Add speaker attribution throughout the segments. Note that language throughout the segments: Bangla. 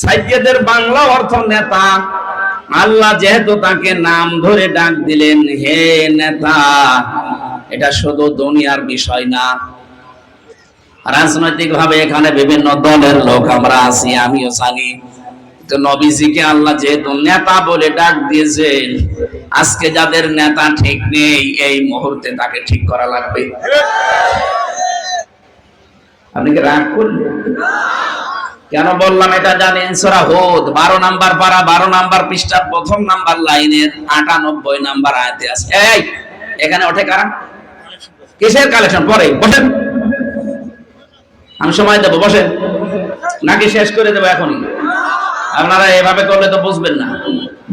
Speaker 1: সাইয়্যিদের বাংলা অর্থ নেতা। আল্লাহ যেহেতু তাকে নাম ধরে ডাক দিলেন, হে নেতা, এটা শুধু দুনিয়ার বিষয় না, রাজনৈতিক ভাবে এখানে বিভিন্ন দলের লোক আমরা আছি, আমিও জানি। তো নবীজিকে আল্লাহ যেহেতু নেতা বলে ডাক দিয়েছেন, আজকে যাদের নেতা ঠিক নেই, এই মুহূর্তে তাকে ঠিক করা লাগবে। আপনি কি রাগ করলেন? কেন বললাম এটা জানেন? সূরা হুদ 12 নাম্বার পারা 12 নাম্বার পৃষ্ঠার প্রথম নাম্বার লাইনের 98 নাম্বার আয়াতে আছে। এই এখানে ওঠে কারা? কিসের কালেকশন? পরে বসেন, আমি সময় দেবো, বসেন। নাকি শেষ করে দেবো এখনই? আপনারা এভাবে করলে তো বুঝবেন না।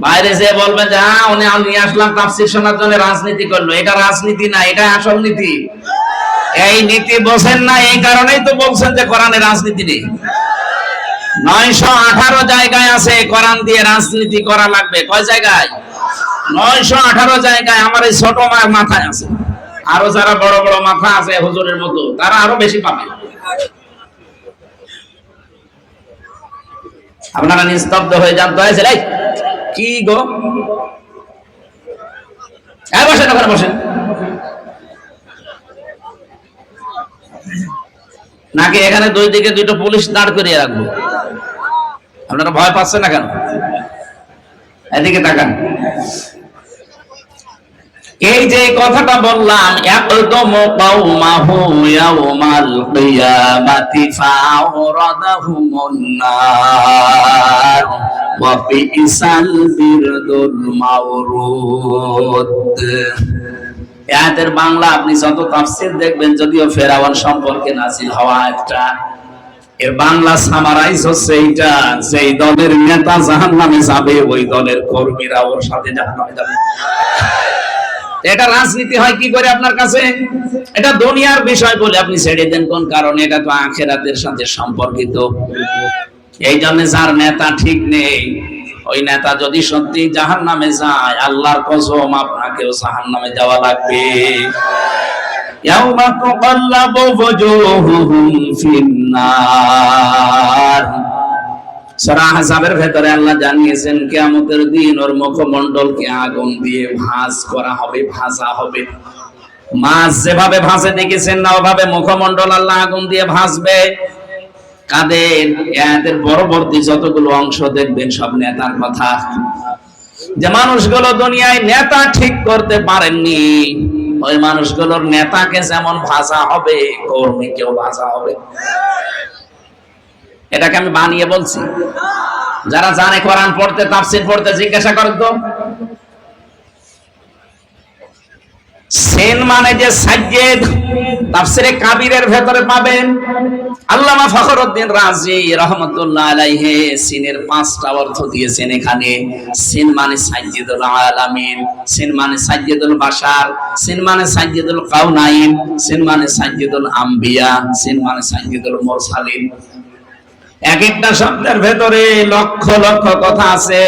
Speaker 1: বাইরে যে বলবেন যে হ্যাঁ উনি নিয়ে আসলাম তাফসীর শোনার জন্য, রাজনীতি করলো। এটা রাজনীতি না, এটা আসল নীতি। এই নীতি বোঝেন না, এই কারণেই তো বলছেন যে কোরআনে রাজনীতি নেই। 918 জায়গায় আছে কোরআন দিয়ে রাজনীতি করা লাগবে। কয় জায়গায়? 918 জায়গায়। আমার এই ছোট মাথায় আছে, আরো যারা বড় বড় মাথা আছে হুজুরের মতো, তারা আরো বেশি পাবে। আপনারা নিস্তব্ধ হয়ে যান তো। এই কি গো, বসেন ওখানে, বসেন। নাকি এখানে দুই দিকে দুটো পুলিশ দাঁড় করিয়ে রাখবো? আপনারা ভয় পাচ্ছেন না কেন? এদিকে তাকান। এই যে কথাটা বললাম, ইয়াকদুমু কওমাহু ইয়াওমাল কিয়ামাতি ফাআওরাদাহুমুন নার ওয়া বিইসাল বিরদুল মাওরুদ। আয়াতের বাংলা আপনি যত তাফসীর দেখবেন, যদিও ফেরাউন সম্পর্কে নাযিল হওয়া একটা, এর বাংলা সামারাইজ হচ্ছে এইটা, যেই দলের নেতা জাহান্নামে যাবে, ওই দলের কর্মীরা ওর সাথে জাহান্নামে যাবে। এটা রাজনীতি হয় কি করে আপনার কাছে? এটা দুনিয়ার বিষয় বলে আপনি ছেড়ে দেন কোন কারণে? এটা তো আখিরাতের সাথে সম্পর্কিত। এই জন্য যার নেতা ঠিক নেই, ওই নেতা যদি সত্যি জাহান্নামে যায়, আল্লাহর কসম আপনাকেও জাহান্নামে যাওয়া লাগবে। ইয়াউমা তুকাল্লাবু ওয়ুজুহুহুম ফিন্নার। সূরা আহজাবের ভেতরে আল্লাহ জানিয়েছেন কিয়ামতের দিন ওর মুখমণ্ডলকে আগুন দিয়ে ভাঁজ করা হবে, ভাজা হবে। মাছ যেভাবে ভাজে দেখেছেন না, ওভাবে মুখমণ্ডল আল্লাহ আগুন দিয়ে ভাজবে। কাদের? এদের পরবর্তী যতগুলো অংশ দেখবেন সব নেতার কথা। যে মানুষগুলো দুনিয়ায় নেতা ঠিক করতে পারেননি, ওই মানুষগুলোর নেতাকে যেমন ভাজা হবে, কর্মীকেও ভাজা হবে। এটাকে আমি বানিয়ে বলছি? যারা জানে কোরআন পড়তে, তাফসীর পড়তে, জিজ্ঞাসা করেন তো। সিন মানে যে সাইয়্যিদ, তাফসীরে কাবীরের ভেতরে পাবেন। আল্লামা ফখরুদ্দীন রাজি রাহমাতুল্লাহ আলাইহি সিনের 5টা অর্থ দিয়েছেন এখানে। সিন মানে সাইয়্যিদুল আলামিন, সিন মানে সাইয়্যিদুল বাশার, সিন মানে সাইয়্যিদুল কাউনাইন, সিন মানে সাইয়্যিদুল আম্বিয়া, সিন মানে সাইয়্যিদুল মুরসালিন। এক একটা শব্দের ভেতরে লক্ষ লক্ষ কথা আছে।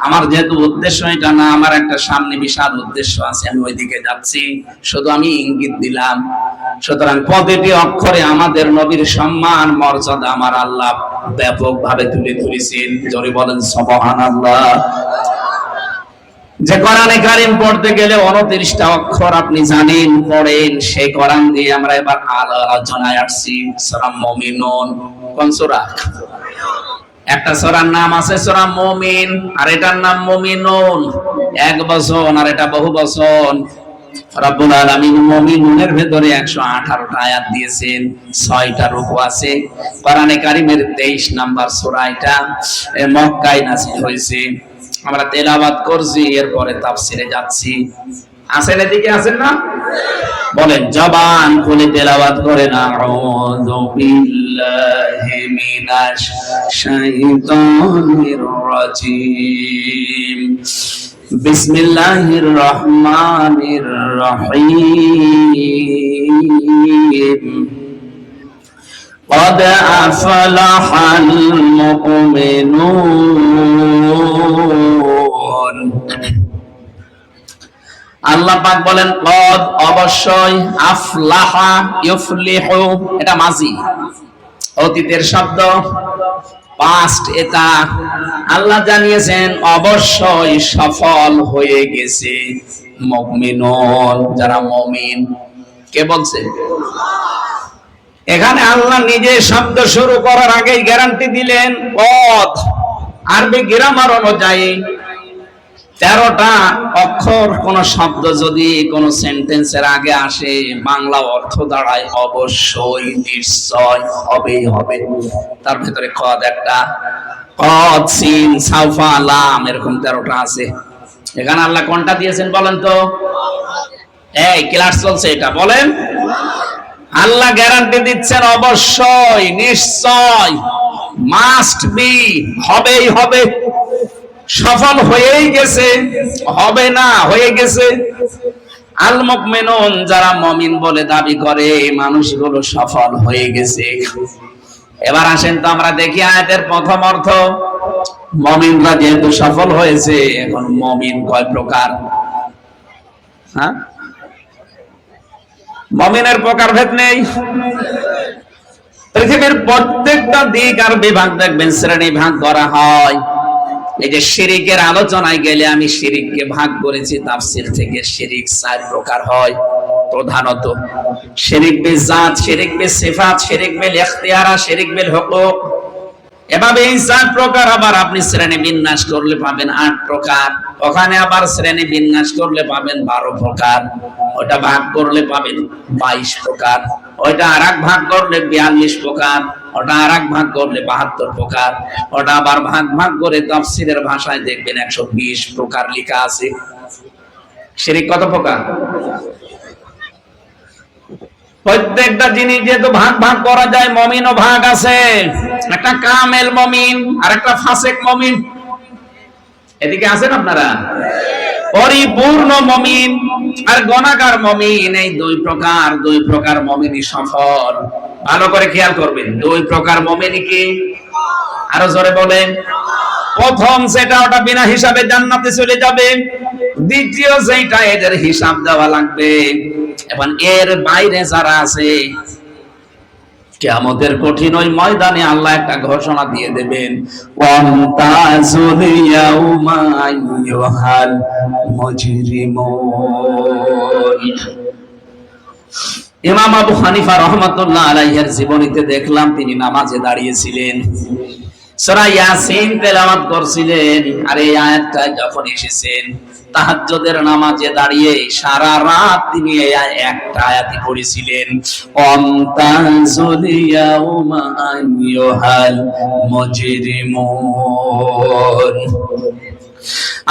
Speaker 1: আমার যেহেতু উদ্দেশ্য এটা না, আমার একটা সামনে বিশাল উদ্দেশ্য আছে, আমি ওইদিকে যাচ্ছি, শুধু আমি ইঙ্গিত দিলাম। সুতরাং প্রতিটি অক্ষরে আমাদের নবীর সম্মান মর্যাদা আমার আল্লাহ ব্যাপকভাবে তুলে ধরেছেন। জোরে বলেন সুবহানাল্লাহ। যে কোরআনে কারীম পড়তে গেলে 29টা অক্ষর আপনি জানেন, পড়েন। সেই কোরআন দিয়ে আমরা এবার আলোচনায় আসছি। সূরা মুমিনুন। কোন সূরা? একটা সূরার নাম আছে সূরা মুমিন, আর এটার নাম মুমিনুন। এক বচন আর এটা বহু বচন। রব্বুল আলামিন মুমিনুনের ভেতরে 118টা আয়াত দিয়েছেন, 6টা রুকু আছে। কোরআনে কারীমের 23 নাম্বার সূরা, এটা মক্কায় নাযিল হয়েছে। আমরা তেলাওয়াত করছি, এরপরে তাফসীরে যাচ্ছি। আছেন এদিকে? আছেন না? বলেন জবান খুলে তেলাওয়াত করেন। আউযু বিল্লাহি মিনাশ শাইতানির রাজীম। বিসমিল্লাহির রহমানির রহিম। قد أفلح المؤمنون। আল্লাহ পাক বলেন কদ, অবশ্যই, আফলাহা ইউফলিহু, এটা মাজি, অতীতের শব্দ। পাস্ট এটা আল্লাহ জানিয়েছেন অবশ্যই সফল হয়ে গেছে মুমিনুন, যারা মুমিন। কে বলছে? এখানে আল্লাহ নিজে শব্দ শুরু করার আগেই গ্যারান্টি দিলেন পদ। আরবি গ্রামার অনুযায়ী 13টা অক্ষর কোন শব্দ যদি কোন সেন্টেন্সের আগে আসে, বাংলা অর্থ দাঁড়ায় অবশ্যই, নিশ্চয়, হবেই হবে। তার ভেতরে কদ একটা, কদ, সিন, সাউফা, লাম, এরকম 13টা আছে। এখানে আল্লাহ কোনটা দিয়েছেন বলেন তো? এই ক্লাস চলছে, এটা বলেন। আল্লাহ গ্যারান্টি দিচ্ছেন অবশ্যই, নিশ্চয়, মাস্ট বি, হবেই হবে। সফল হয়েই গেছে, হবে না, হয়ে গেছে। আল মুমিনুন, যারা মুমিন বলে দাবি করে মানুষগুলো সফল হয়ে গেছে। এবার আসেন তো আমরা দেখি আয়াতের প্রথম অর্থ। মুমিনরা যেহেতু সফল হয়েছে, এখন মুমিন কয় প্রকার? হ্যাঁ, মুমিনের প্রকারভেদ নেই। পৃথিবীর প্রত্যেকটা দিক আর বিভাগ দেখবেন শ্রেণী ভাগ করা হয়। এই যে শিরিকের আলোচনায় গেলে আমি শিরিককে ভাগ করেছি তাফসীর থেকে। শিরিক 4 প্রকার হয় প্রধানত। শিরিক বিল জাত, শিরিক বিল সিফাত, শিরিক বিল ইখতিয়ারা, শিরিক বিল হুকুক। এভাবে এই 4 প্রকার আবার আপনি শ্রেণী বিন্যাস করলে পাবেন 8 প্রকার। ওখানে আবার শ্রেণী বিন্যাস করলে পাবেন 12 প্রকার। ওটা ভাগ করলে পাবেন 22 প্রকার। ওইটা আরেক ভাগ করলে 42 প্রকার। ওটা আরেক ভাগ করলে 72 প্রকার। ওটা আবার ভাগ ভাগ করে তাফসীরের ভাষায় দেখবেন 120 প্রকার লেখা আছে। শিরিক কত প্রকার? প্রত্যেকটা জিনিস যেহেতু ভাগ ভাগ করা যায়, মুমিনও ভাগ আছে। একটা কামেল মুমিন আর একটা ফাসিক মুমিন। এদিকে আছেন আপনারা? পরিপূর্ণ মুমিন আর গুনাহগার মুমিন, এই 2 প্রকার মুমিনই সফল। ভালো করে খেয়াল করবেন, 2 প্রকার মুমিনই কি? আরো জোরে বলেন। প্রথম যেটা, ওটা বিনা হিসাবে জান্নাতে চলে যাবে। দ্বিতীয় যেটা, এদের হিসাব দেওয়া লাগবে। এবং এর বাইরে যারা আছে, কিয়ামতের কঠিন ওই ময়দানে আল্লাহ একটা ঘোষণা দিয়ে দেবেন, ওয়ামতাজুল ইয়াউমা আইয়ুহাল মুজরিমুন। ইমাম আবু হানিফা রাহমাতুল্লাহ আলাইহির জীবনীতে দেখলাম তিনি নামাজে দাঁড়িয়েছিলেন, সূরা ইয়াসিন তেলাওয়াত করছিলেন। আর এই আয়াতটা যখন এসেছেন, তাহাজ্জুদের নামাজে দাঁড়িয়ে সারা রাত তিনি এই একটা আয়াতই পড়েছিলেন, অমতাজুল ইয়াউমা আইয়ুহাল মুজরিমুন।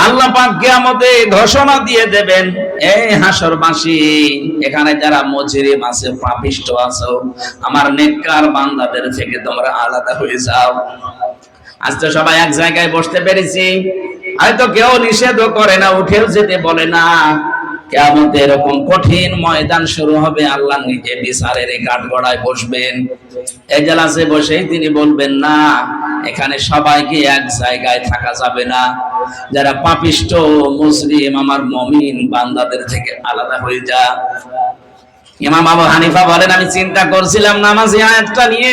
Speaker 1: আল্লাহ পাক কিয়ামতে ঘোষণা দিয়ে দেবেন, এই হাসরবাসী, এখানে যারা মুজরিম আছে, পাপিষ্ঠ আছো, আমার নেককার বান্দাদের থেকে তোমরা আলাদা হয়ে যাও। আজ তো সবাই এক জায়গায় বসতে পেরেছি, হয়তো কেউ নিষেধও করে না, উঠেও যেতে বলে না। কিয়ামতে এরকম কঠিন ময়দান শুরু হবে, আল্লাহ নিজে বিচারের এই কাঠগড়ায় বসবেন। এজলাসে বসেই তিনি বলবেন, না, এখানে সবাইকে এক জায়গায় থাকা যাবে না। যারা পাপিষ্ঠ মুসলিম আমার মুমিন বান্দাদের থেকে আলাদা হয়ে যা। ইমাম আবু হানিফা বলেন, আমি চিন্তা করছিলাম নামাজি আয়াতটা নিয়ে,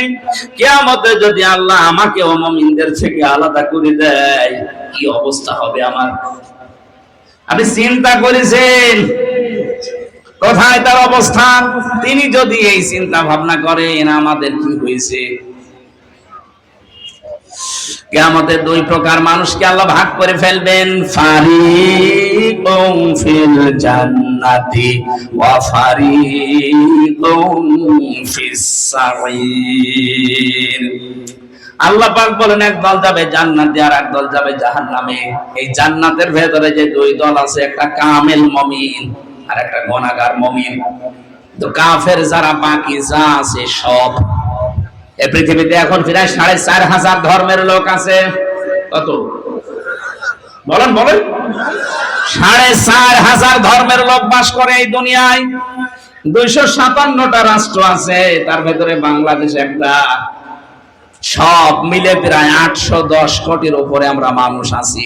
Speaker 1: কিয়ামতে যদি আল্লাহ আমাকে ও মুমিনদের থেকে আলাদা করে দেয়, কি অবস্থা হবে আমার। আপনি চিন্তা করেছেন কোথায় তার অবস্থান? তিনি যদি এই চিন্তা ভাবনা করেন আমাদের কি হয়েছে। কিয়ামতে 2 প্রকার মানুষকে আল্লাহ ভাগ করে ফেলবেন, ফারিকুম ফিল জান্নাতি ওয়া ফারিকুম ফিস সাঈর। আল্লাহ পাক বলেন, এক দল যাবে জান্নাতে আর এক দল যাবে জাহান্নামে। এই জান্নাতের ভেতরে যে 2 দল আছে, একটা কামেল মুমিন আর একটা গুনাহগার মুমিন। তো কাফের যারা বাকি যা আছে সব, এই পৃথিবীতে এখন প্রায় 4,500 ধর্মের লোক আছে। কত বলেন? 4,500 ধর্মের লোক বাস করে এই দুনিয়ায়। 257টা রাষ্ট্র আছে, তার ভেতরে বাংলাদেশ একটা। সব মিলে প্রায় 810 কোটির উপরে আমরা মানুষ আছি।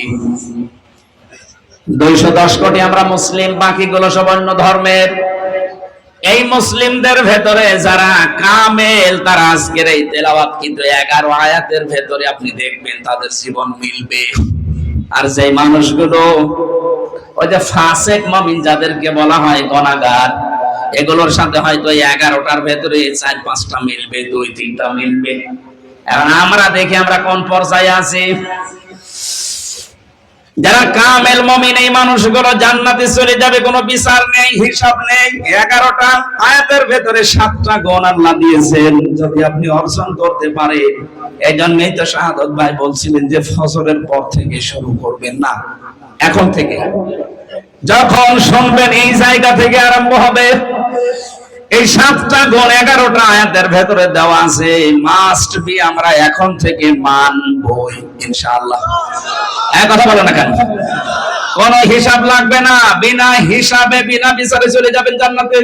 Speaker 1: 210 কোটি আমরা মুসলিম, বাকিগুলো সব অন্য ধর্মের। এই মুসলিমদের ভেতরে যারা কামেল তারা আজকের এই তেলাওয়াত কিন্তু 11 আয়াতের ভেতরে আপনি দেখবেন তাদের জীবন মিলবে। আর যে মানুষগুলো ওই যে ফাসেক মুমিন যাদেরকে বলা হয় গুনাহগার, এগুলোর সাথে হয়তো 11টার ভেতরে 4-5টা মিলবে, 2-3টা মিলবে। এখন আমরা দেখি আমরা কোন পর্যায়ে আছি। যারা কামেল মুমিন এই মানুষগুলো জান্নাতে চলে যাবে, কোনো বিচার নেই, হিসাব নেই। 11টা আয়াতের ভেতরে 7টা গুণ আল্লাহ দিয়েছেন, যদি আপনি অর্জন করতে পারেন। এই জন্যই তো শাহাদত ভাই বলছিলেন যে ফজরের পর থেকে শুরু করবেন না, এখন থেকে যখন শুনবেন এই জায়গা থেকে আরম্ভ হবে। এই 7টা গুণ 11টা আয়াতের ভেতরে দেওয়া আছে, মাস্ট বি আমরা এখন থেকে মানবই ইনশাআল্লাহ। এক কথা বলো না কেন? কোন হিসাব লাগবে না, বিনা হিসাবে বিনা বিচারে চলে যাবেন জান্নাতে।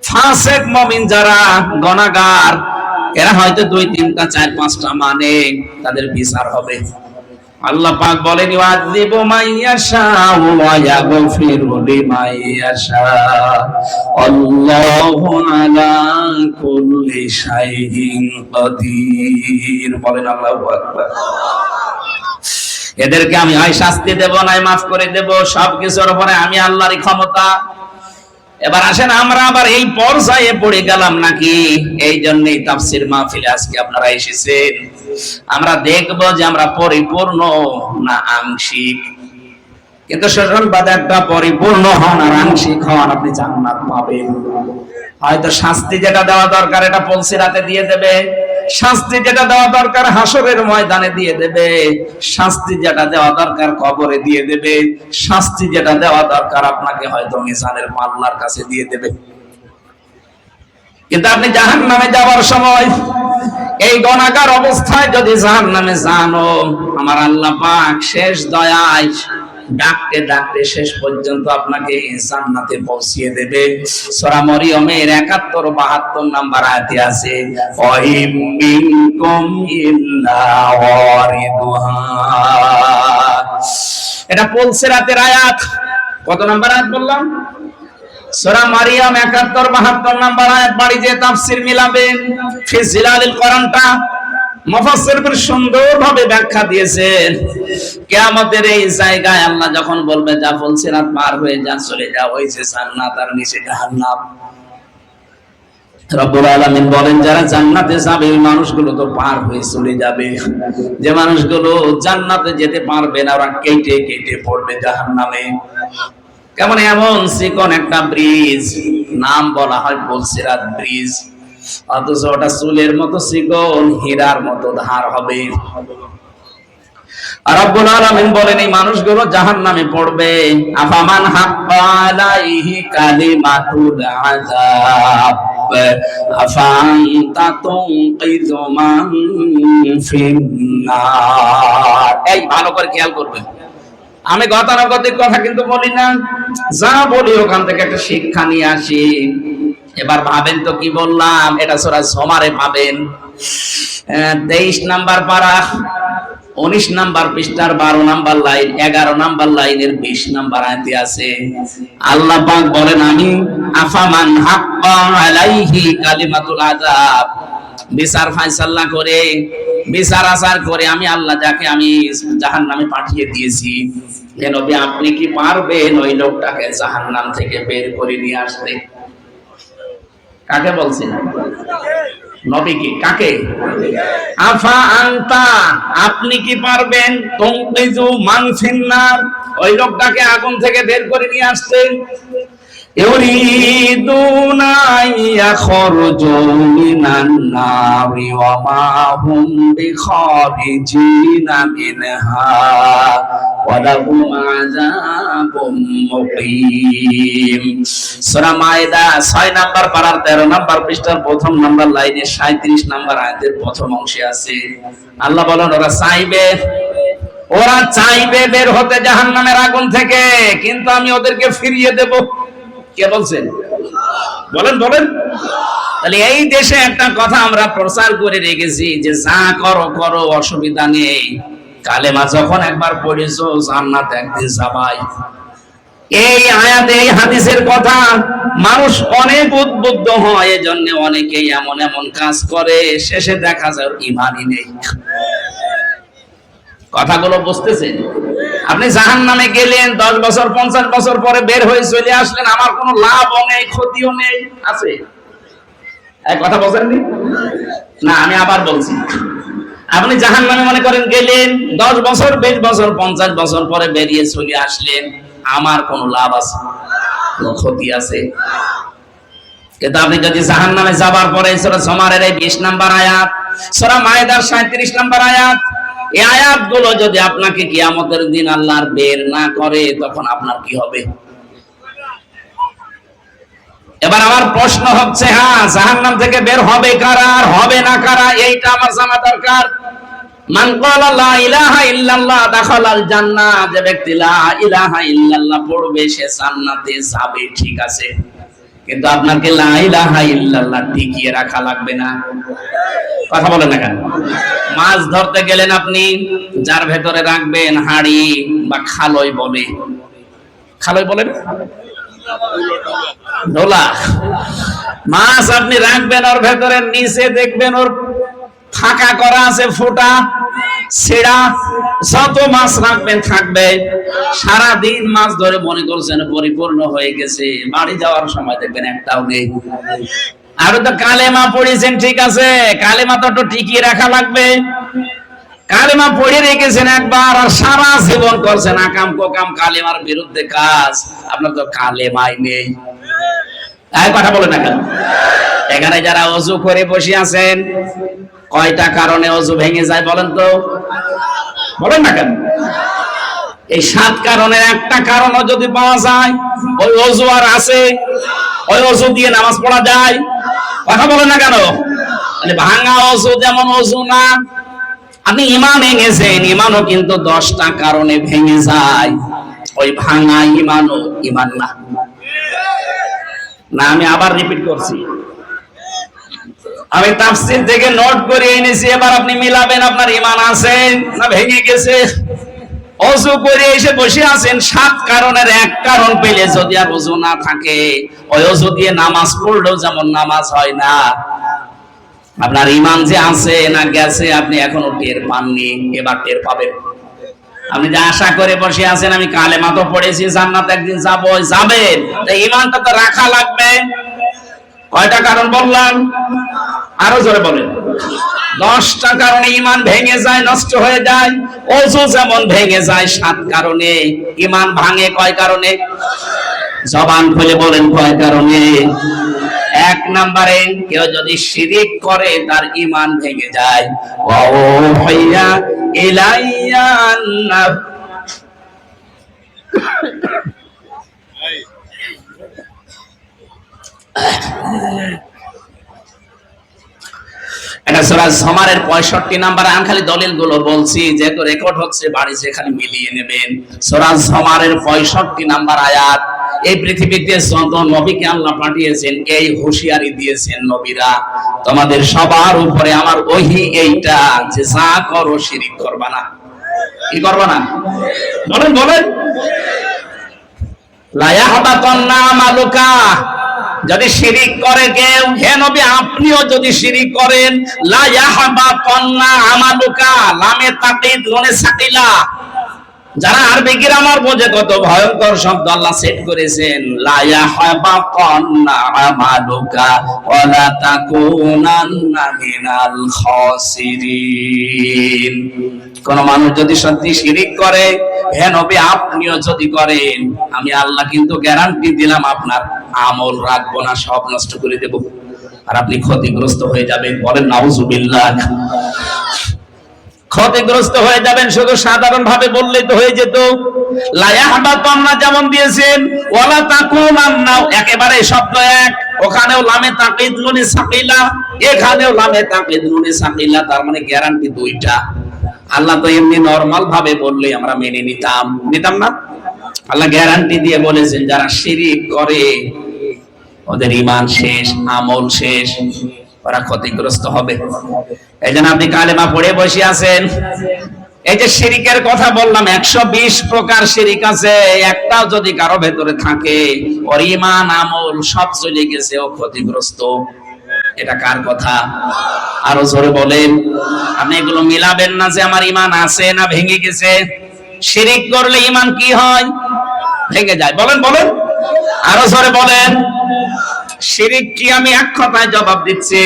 Speaker 1: ফাসিক মুমিন যারা গুনাহগার এরা হয়তো 2-3টা 4-5টা মানে তাদের বিচার হবে। আল্লাহ পাক বলেন ইউআযিবু মাইয়াশা ওয়া ইয়াগফিরু লিমাইয়াশা আল্লাহু আলা কুল্লি শাইইন কাদির। বলেন আল্লাহু আকবার। এদেরকে আমি হয় শাস্তি দেব নাই মাফ করে দেব, সবকিছুর উপরে আমি আল্লাহরই ক্ষমতা। এবার আসেন আমরা আবার এই পর্যায়ে পড়ে গেলাম নাকি? এই জন্যই তাফসীর মাহফিলে আজকে আপনারা এসেছেন। আমরা দেখব যে আমরা পরিপূর্ণ না আংশিক। কিন্তু সরলবাদ একটা পরিপূর্ণ হন আর আংশিক হন, আপনি জান্নাত পাবেন। হয়তো শাস্তি যেটা দেওয়া দরকার এটা পুলসিরাতে দিয়ে দেবে, শাস্তি যেটা দেওয়া দরকার হাসরের ময়দানে দিয়ে দেবে, শাস্তি যেটা দেওয়া দরকার কবরে দিয়ে দেবে, শাস্তি যেটা দেওয়া দরকার আপনাকে হয়তো মিজানের পাল্লার কাছে দিয়ে দেবে। কিন্তু আপনি জাহান্নামে যাওয়ার সময় এই গুনাহগার অবস্থায় যদি জাহান্নামে জানো, আমার আল্লাহ পাক শেষ দয়ায় ডাকতে ডাকতে শেষ পর্যন্ত আপনাকে জান্নাতে পৌঁছিয়ে দেবে। সূরা মরিয়মের 71-72 নাম্বার আয়াতে আছে ওয়াইম মিনকুম ইল্লা ওয়ারিদুহা। এটা পুলসিরাতের আয়াত। কত নাম্বার আয়াত বললাম? সূরা মারিয়াম 71-72 নাম্বার আয়াত। বাড়ি যে তাফসীর মিলাবেন, ফি জিলালিল কোরআনটা মুফাসসিরগণ সুন্দরভাবে ব্যাখ্যা দিয়েছেন। কিয়ামতের এই জায়গায় আল্লাহ যখন বলবে যা ফুলসিরাত পার হয়ে যা, চলে যা, ওই যে জান্নাত আর নিচে জাহান্নাম। রব্বুল আলামিন বলেন যারা জান্নাতে যাবে ওই মানুষগুলো তো পার হয়ে চলে যাবে, যে মানুষগুলো জান্নাতে যেতে পারবে না ওরা কেটে কেটে পড়বে জাহান্নামে। কেমন এমন চিকন একটা ব্রিজ, নাম বলা হয় ফুলসিরাত ব্রিজ, অথচ ওটা চুলের মতো চিকন, হীরার মতো ধার হবে। আর রব্বুল আলামিন বলেন এই মানুষগুলো জাহান্নামে পড়বে। আফামান হাক্কা আলাইহি কালিমাতুল আযাব আফান্তা তুনকিযু মান ফিন্নার। এই ভালো করে খেয়াল করবেন, আমি গতানুগতিক কথা কিন্তু বলি না, যা বলি ওখান থেকে একটা শিক্ষা নিয়ে আসি। এবার ভাবেন তো কি বললাম, এটা সূরা জুমারে পাবেন 23 নাম্বার পারা 19 নাম্বার পৃষ্ঠার 12 নাম্বার লাইন, 11 নাম্বার লাইনের 20 নাম্বার আয়াতে আছে। আল্লাহ পাক বলেন আমি আফামান হাক্কা আলাইহি কালিমাতুল আযাব, বিচার ফায়সালা করে বিচার আচার করে আমি আল্লাহ যাকে আমি জাহান্নামে পাঠিয়ে দিয়েছি, হে নবী আপনি কি পারবেন ওই লোকটাকে জাহান্নাম থেকে বের করে নিয়ে আসতে? কাকে বলছেন? নবীকে। কাকে? আফা আনতা, আপনি কি পারবেন তুনকিযু মান ফিন্নার, ওই লোকটাকে আগুন থেকে বের করে নিয়ে আসতে? ইউরিদুনা ইয়াখরুজু মিনান নারি ওয়া মা হুম বিখারিজিনা মিনহা ওয়া লাহুম আযাবুম মুকিম। সূরা মায়েদা 6 নাম্বার পারার 13 নাম্বার পৃষ্ঠার প্রথম নাম্বার লাইনে 37 নাম্বার আয়াতের প্রথম অংশে আছে। আল্লাহ বলেন ওরা চাইবে বের হতে জাহান্নামের আগুন থেকে, কিন্তু আমি ওদেরকে ফিরিয়ে দেব। কে বলছেন? বলেন বলেন। তাহলে এই দেশে একটা কথা আমরা প্রচার করে রেখেছি যে যা করো করো, অসুবিধা নেই, কালেমা যখন একবার পড়েছো জান্নাত একদিন যাবাই। এই আয়াতে এই হাদিসের কথা মানুষ অনেক উদ্বুদ্ধ হয়, এজন্য অনেকেই এমন এমন কাজ করে, শেষে দেখা যায় ঈমানই নেই। কথাগুলো বুঝতেছেন? আপনি জাহান্নামে গেলেন, 10 বছর 50 বছর পরে বের হয়ে চলে আসলেন, আমার কোনো লাভও নেই, ক্ষতিও নেই, আছে? এই কথা বলেননি না? আমি আবার বলছি, আপনি জাহান্নামে মনে করেন গেলেন, 10 বছর 20 বছর 50 বছর পরে বেরিয়ে চলে আসলেন, আমার কোনো লাভ আছে? কোনো ক্ষতি আছে? কিন্তু আপনি যদি জাহান্নামে যাবার পরে সূরা জুমারের এই 20 নম্বর আয়াত, সূরা মায়েদার 37 নম্বর আয়াত, এই আয়াতগুলো যদি আপনাকে কিয়ামতের দিন আল্লাহর বের না করে, তখন আপনার কি হবে? এবার আমার প্রশ্ন হচ্ছে, হ্যাঁ, জাহান্নাম থেকে বের হবে কারা আর হবে না কারা, এইটা আমার জানা দরকার। মান ক্বালা লা ইলাহা ইল্লাল্লাহ দাখালাল জান্নাহ, যে ব্যক্তি লা ইলাহা ইল্লাল্লাহ পড়বে সে জান্নাতে যাবে, ঠিক আছে, কিন্তু আপনাকে লা ইলাহা ইল্লাল্লাহ টিকিয়ে রাখা লাগবে না। কথা বলেন না কেন? মাছ ধরতে গেলেন আপনি, যার ভেতরে রাখবেন হাড়ি বা খালই বলে, খালই বলেন ডোলা, মাছ আপনি রাখবেন, ওর ভেতরে নিচে দেখবেন ওর ফাঁকা করা আছে, ফোঁটা ছেঁড়া, যত মাছ রাখবেন থাকবে, সারাদিন মাছ ধরে মনে করছেন পরিপূর্ণ হয়ে গেছে, বাড়ি যাওয়ার সময় দেখবেন একটাও নেই। আর তো কালেমা পড়েছেন, ঠিক আছে, কালেমা তো একটু টিকিয়ে রাখা লাগবে। কালেমা পড়ে রেখেছেন একবার, আর সারা জীবন করছেন আকাম কোকাম কালেমার বিরুদ্ধে কাজ, আপনার তো কালেমাই নেই। তাই কথা বলে না কেন? এখানে যারা ওযু করে বসে আছেন, কয়টা কারণে ওযু ভেঙে যায় বলেন তো? বলেন না কেন? এই 7 কারণের একটা কারণও যদি পাওয়া যায়, ওই ওযু আর আছে, ওই ওযু দিয়ে নামাজ পড়া যায়। কথা বলেন না কেন? মানে ভাঙা ওযু যেমন ওযু না। আপনি ঈমান ভেঙেছেন, ঈমানও কিন্তু 10টা কারণে ভেঙে যায়, ওই ভাঙা ঈমানও ঈমান না। না, আমি আবার রিপিট করছি, আমি তাফসীর থেকে নোট করে এনেছি, এবার আপনি মিলাবেন আপনার ঈমান আছে না ভেঙে গেছে। ওযু করে এসে বসে আছেন, 7 কারণের এক কারণ পেলে যদি আর ওযু না থাকে, ওই ওযু দিয়ে নামাজ পড়লেও যেমন নামাজ হয় না। আপনার ঈমান যে আছে না গেছে আপনি এখনো টের পাননি, এবার টের পাবেন। আপনি যে আশা করে বসে আছেন আমি কালেমা তো পড়েছি, জান্নাত একদিন যাবো, যাবেন, তাই ঈমানটা তো রাখা লাগবে। কয়টা কারণ বললাম? আরো জোরে বলেন। 10টা কারণে ঈমান ভেঙে যায়, নষ্ট হয়ে যায়। ওযু যেমন ভেঙে যায় 7 কারণে, ঈমান ভাঙে কয় কারণে? জবান খুলে বলেন কয় কারণে? 1 নম্বরে কেউ যদি শিরিক করে তার ঈমান ভেঙে যায়। ওয়া উহিয়া ইলাইয়া আন্না, এটা সূরা জুমারের 65 নম্বর। আমি খালি দলিলগুলো বলছি, যেহেতু রেকর্ড হচ্ছে, বাড়ি যেখানে মিলিয়ে নেবেন। সূরা জুমারের 65 নম্বর আয়াত। এই পৃথিবীতে যত নবীকে আল্লাহ পাঠিয়েছেন এই হুঁশিয়ারি দিয়েছেন, নবীরা তোমাদের সবার উপরে আমার ওহী এইটা যে যা করো শিরিক করবা না। কি করবা না? বলেন বলেন। লা ইয়াহবাতান্না আমালুকা, যদি শিরিক করে কেউ, হে নবী আপনিও যদি শিরিক করেন, লা ইয়াহবাতান্না আমালুকা, লামে তাকিদ নুনে সাকিলা। যারা আরবি গ্রামার বোঝে কত ভয়ঙ্কর শব্দ আল্লাহ সেট করেছেন। লা ইয়াহবাতান্না আমালুকা ওয়া লা তাকুনান্না মিনাল খাসিরিন। কোন মানুষ যদি সত্যি শিরিক করে, হে নবী আপনিও যদি করেন, আমি আল্লাহ কিন্তু গ্যারান্টি দিলাম আপনার আমল রাখবো না, সব নষ্ট করে দেব, আর আপনি ক্ষতিগ্রস্ত হয়ে যাবেন। বলেন নাউজুবিল্লাহ। ক্ষতিগ্রস্ত হয়ে যাবেন। শুধু সাধারণ ভাবে বললেই তো হয়ে যেত। লা ইয়াহবাতান্না যেমন দিয়েছেন, ওয়ালা তাকুনান্না একেবারে শব্দ এক, ওখানেও লামে তাকিদ নুনে সাকিলা, এখানেও লামে তাকিদ নুনে সাকিলা, তার মানে গ্যারান্টি 2টা। আল্লাহ তো এমনি নরমাল ভাবে বললে আমরা মেনে নিতাম না। আল্লাহ গ্যারান্টি দিয়ে বলেছেন যারা শিরিক করে ওদের ঈমান শেষ, আমল শেষ, ওরা ক্ষতিগ্রস্ত হবে। এই জন্য আপনি কালেমা পড়ে বসে আছেন, এই যে শিরিকের কথা বললাম, 120 প্রকার শিরিক আছে, একটাও যদি কারো ভেতরে থাকে ওর ঈমান আমল সব চলে গেছে, ও ক্ষতিগ্রস্ত। এটা কার কথা? আরো জোরে বলেন। আপনি এগুলো মিলাবেন না যে আমার ঈমান আছে না ভেঙে গেছে। শিরিক করলে ঈমান কি হয়? ভেঙে যায়। বলেন বলেন, আরো জোরে বলেন। শিরিক কি? আমি এক কথায় জবাব দিচ্ছি,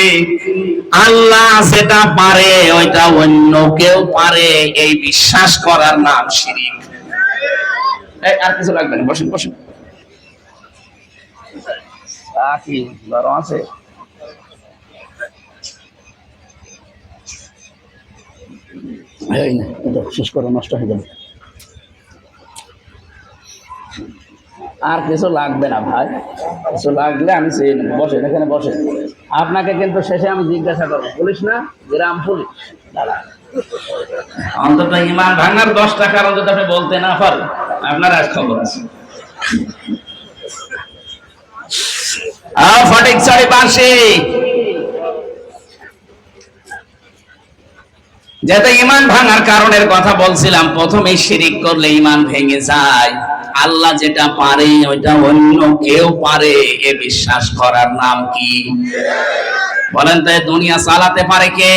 Speaker 1: আল্লাহ যেটা পারে ওইটা অন্য কেউ পারে, এই বিশ্বাস করার নাম শিরিক। আর কিছু লাগবে না, বসেন বসেন। কি গরম আছে? শেষ করে নষ্ট হয়ে যাবে। আর কিছু লাগবে না ভাই, কিছু লাগলে আমি চেয়ে নেব। বসেন, এখানে বসেন। আপনাকে কিন্তু শেষে আমি জিজ্ঞাসা করবো, পুলিশ না, গ্রাম পুলিশ। দাদা অন্তত ঈমান ভাঙার 10টা কারণ যদি আপনি বলতে না পারেন, আপনার আজ খবর আছে। ফটিক ছড়ি বাঁশি, যেটা ঈমান ভাঙার কারণের কথা বলছিলাম, প্রথমে শিরিক করলে ঈমান ভেঙে যায়। আল্লাহ যেটা পারে ওইটা অন্য কেউ পারে, এ বিশ্বাস করার নাম কি? বলেন তো, দুনিয়া চালাতে পারে কে?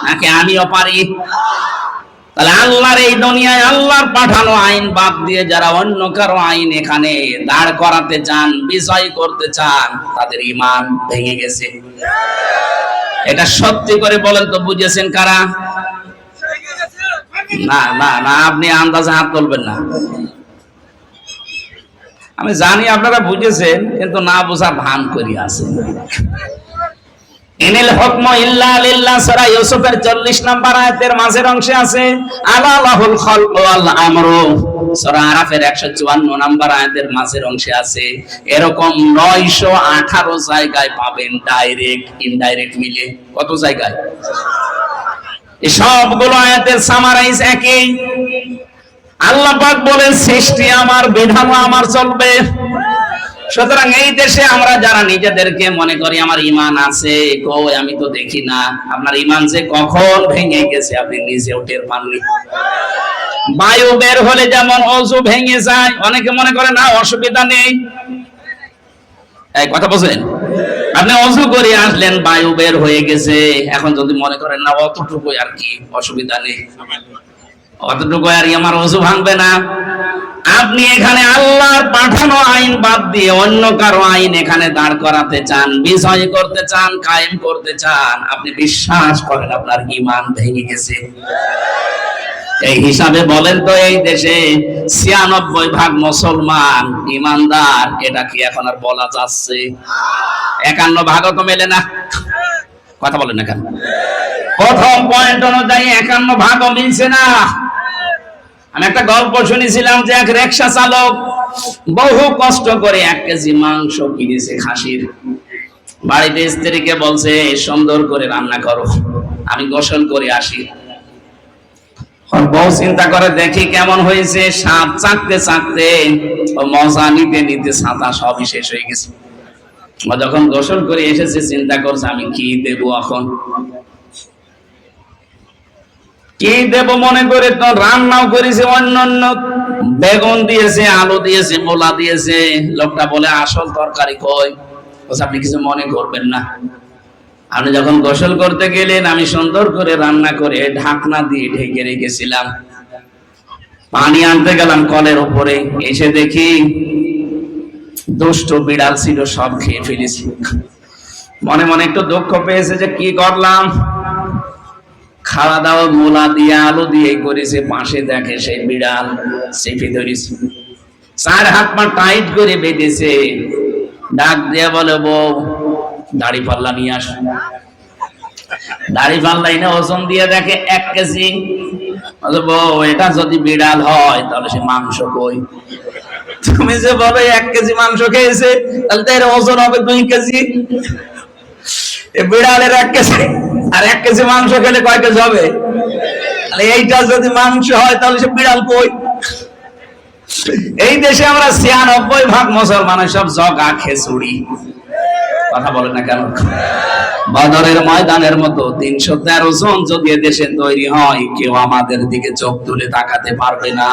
Speaker 1: নাকি আমিও পারি? তাহলে আল্লাহর এই দুনিয়ায় আল্লাহর পাঠানো আইন বাদ দিয়ে যারা অন্য কারো আইন এখানে দাঁড় করাতে চান, বিজয় করতে চান, তাদের ঈমান ভেঙে গেছে। এটা সত্যি করে বলেন তো, বুঝেছেন কারা? না না না, আপনি আন্দাজে হাত তুলবেন না। আমি জানি আপনারা বুঝেছেন, কিন্তু না বোঝার ভান করি আছে। ইনিল হুকমু ইল্লা লিল্লাহ সূরা ইউসুফের 40 নম্বর আয়াতের মাঝের অংশে আছে, আলা লাহুল খালকু ওয়াল আমরু। সূরা আরাফের 154 নম্বর আয়াতের মাঝের অংশে আছে। এরকম 918 জায়গায় পাবেন, ডাইরেক্ট ইনডাইরেক্ট মিলে। কত জায়গায়? এই সবগুলো আয়াতের সামারাইজ একই। আল্লাহ পাক বলেন, সৃষ্টি আমার, বিধানও আমার চলবে। সুতরাং এই দেশে আমরা যারা নিজেদেরকে মনে করি আমার ঈমান আছে, কই আমি তো দেখি না। আপনার ঈমান যে কখন ভেঙে গেছে আপনি নিজেও টের পাননি। বায়ু বের হলে যেমন ওযু ভেঙে যায়, অনেকে মনে করে না অসুবিধা নেই। এই কথা বুঝেন? আপনি ওযু করে আসলেন, বায়ু বের হয়ে গেছে, এখন যদি মনে করেন না অতটুকু আর কি, অসুবিধা নেই, অতটুকু আর আমার ওযু ভাঙবে না। আপনি এখানে আল্লাহর পাঠানো আইন বাদ দিয়ে অন্য কারো আইন এখানে দাঁড় করাতে চান, বিজয় করতে চান, কায়েম করতে চান, আপনি বিশ্বাস করেন আপনার ঈমান ভেঙে গেছে। এই হিসাবে বলেন তো, এই দেশে 96% মুসলমান ঈমানদার, এটা কি এখন আর বলা যাচ্ছে? 51% তো মেলে না। কথা বলেন না কেন? প্রথম পয়েন্ট অনুযায়ী 51% মিলছে না। আমি একটা গল্প শুনেছিলাম যে এক রিকশা চালক বহু কষ্ট করে 1 কেজি মাংস কিনেছে খাসির। বাড়িতে স্ত্রীকে বলছে, সুন্দর করে রান্না করো, আমি গোসল করে আসি। বউ চিন্তা করে, দেখি কেমন হয়েছে। স্বাদ চাকতে চাকতে, মজা নিতে নিতে ছাতা সবই শেষ হয়ে গেছে। যখন গোসল করে এসেছে, চিন্তা করছে আমি কি দেবো এখন, কি দেব মনে করে তো রান্নাও করেছে, অন্যান্য বেগুন দিয়েছে, আলু দিয়েছে, মোলা দিয়েছে। লোকটা বলে, আসল তরকারি কই? বলছে, আপনি কিছু মনে করবেন না, আপনি যখন গোসল করতে গেলেন আমি সুন্দর করে রান্না করে ঢাকনা দিয়ে ঢেকে রেখেছিলাম। পানি আনতে গেলাম কলের উপরে, এসে দেখি দুষ্ট বিড়াল ছিল, সব খেয়ে ফেলেছি। মনে মনে একটু দুঃখ পেয়েছে যে কি করলাম। খাওয়া দাওয়া মোলা দিয়ে আলু দিয়ে করেছে, পাশে দেখে সেই বিড়াল চেপে ধরেছে, 4 হাত পা টাইট করে বেঁধেছে। ডাক দিয়ে বলে, বউ দাড়ি পাল্লা নিয়ে আস। দাড়ি পাল্লা এনে ওজন দিয়ে দেখে 1 কেজি। বউ, এটা যদি বিড়াল হয় তাহলে সে মাংস কই? তুমি যে বলো 1 কেজি মাংস খেয়েছে, তাহলে তো এর ওজন হবে 2 কেজি। বিড়ালের 1 কেজি আর 1 কেজি মাংস খেলে কয় কেজি হবে? এইটা যদি মাংস হয় তাহলে সে বিড়াল কই? এই দেশে আমরা 96% মুসলমান সব জগা খেচুড়ি। কথা বলে না কেন? বদরের ময়দানের মতো 313 জন যদি দেশে তৈরি হয়, কেউ আমাদের দিকে চোখ তুলে তাকাতে পারবে না।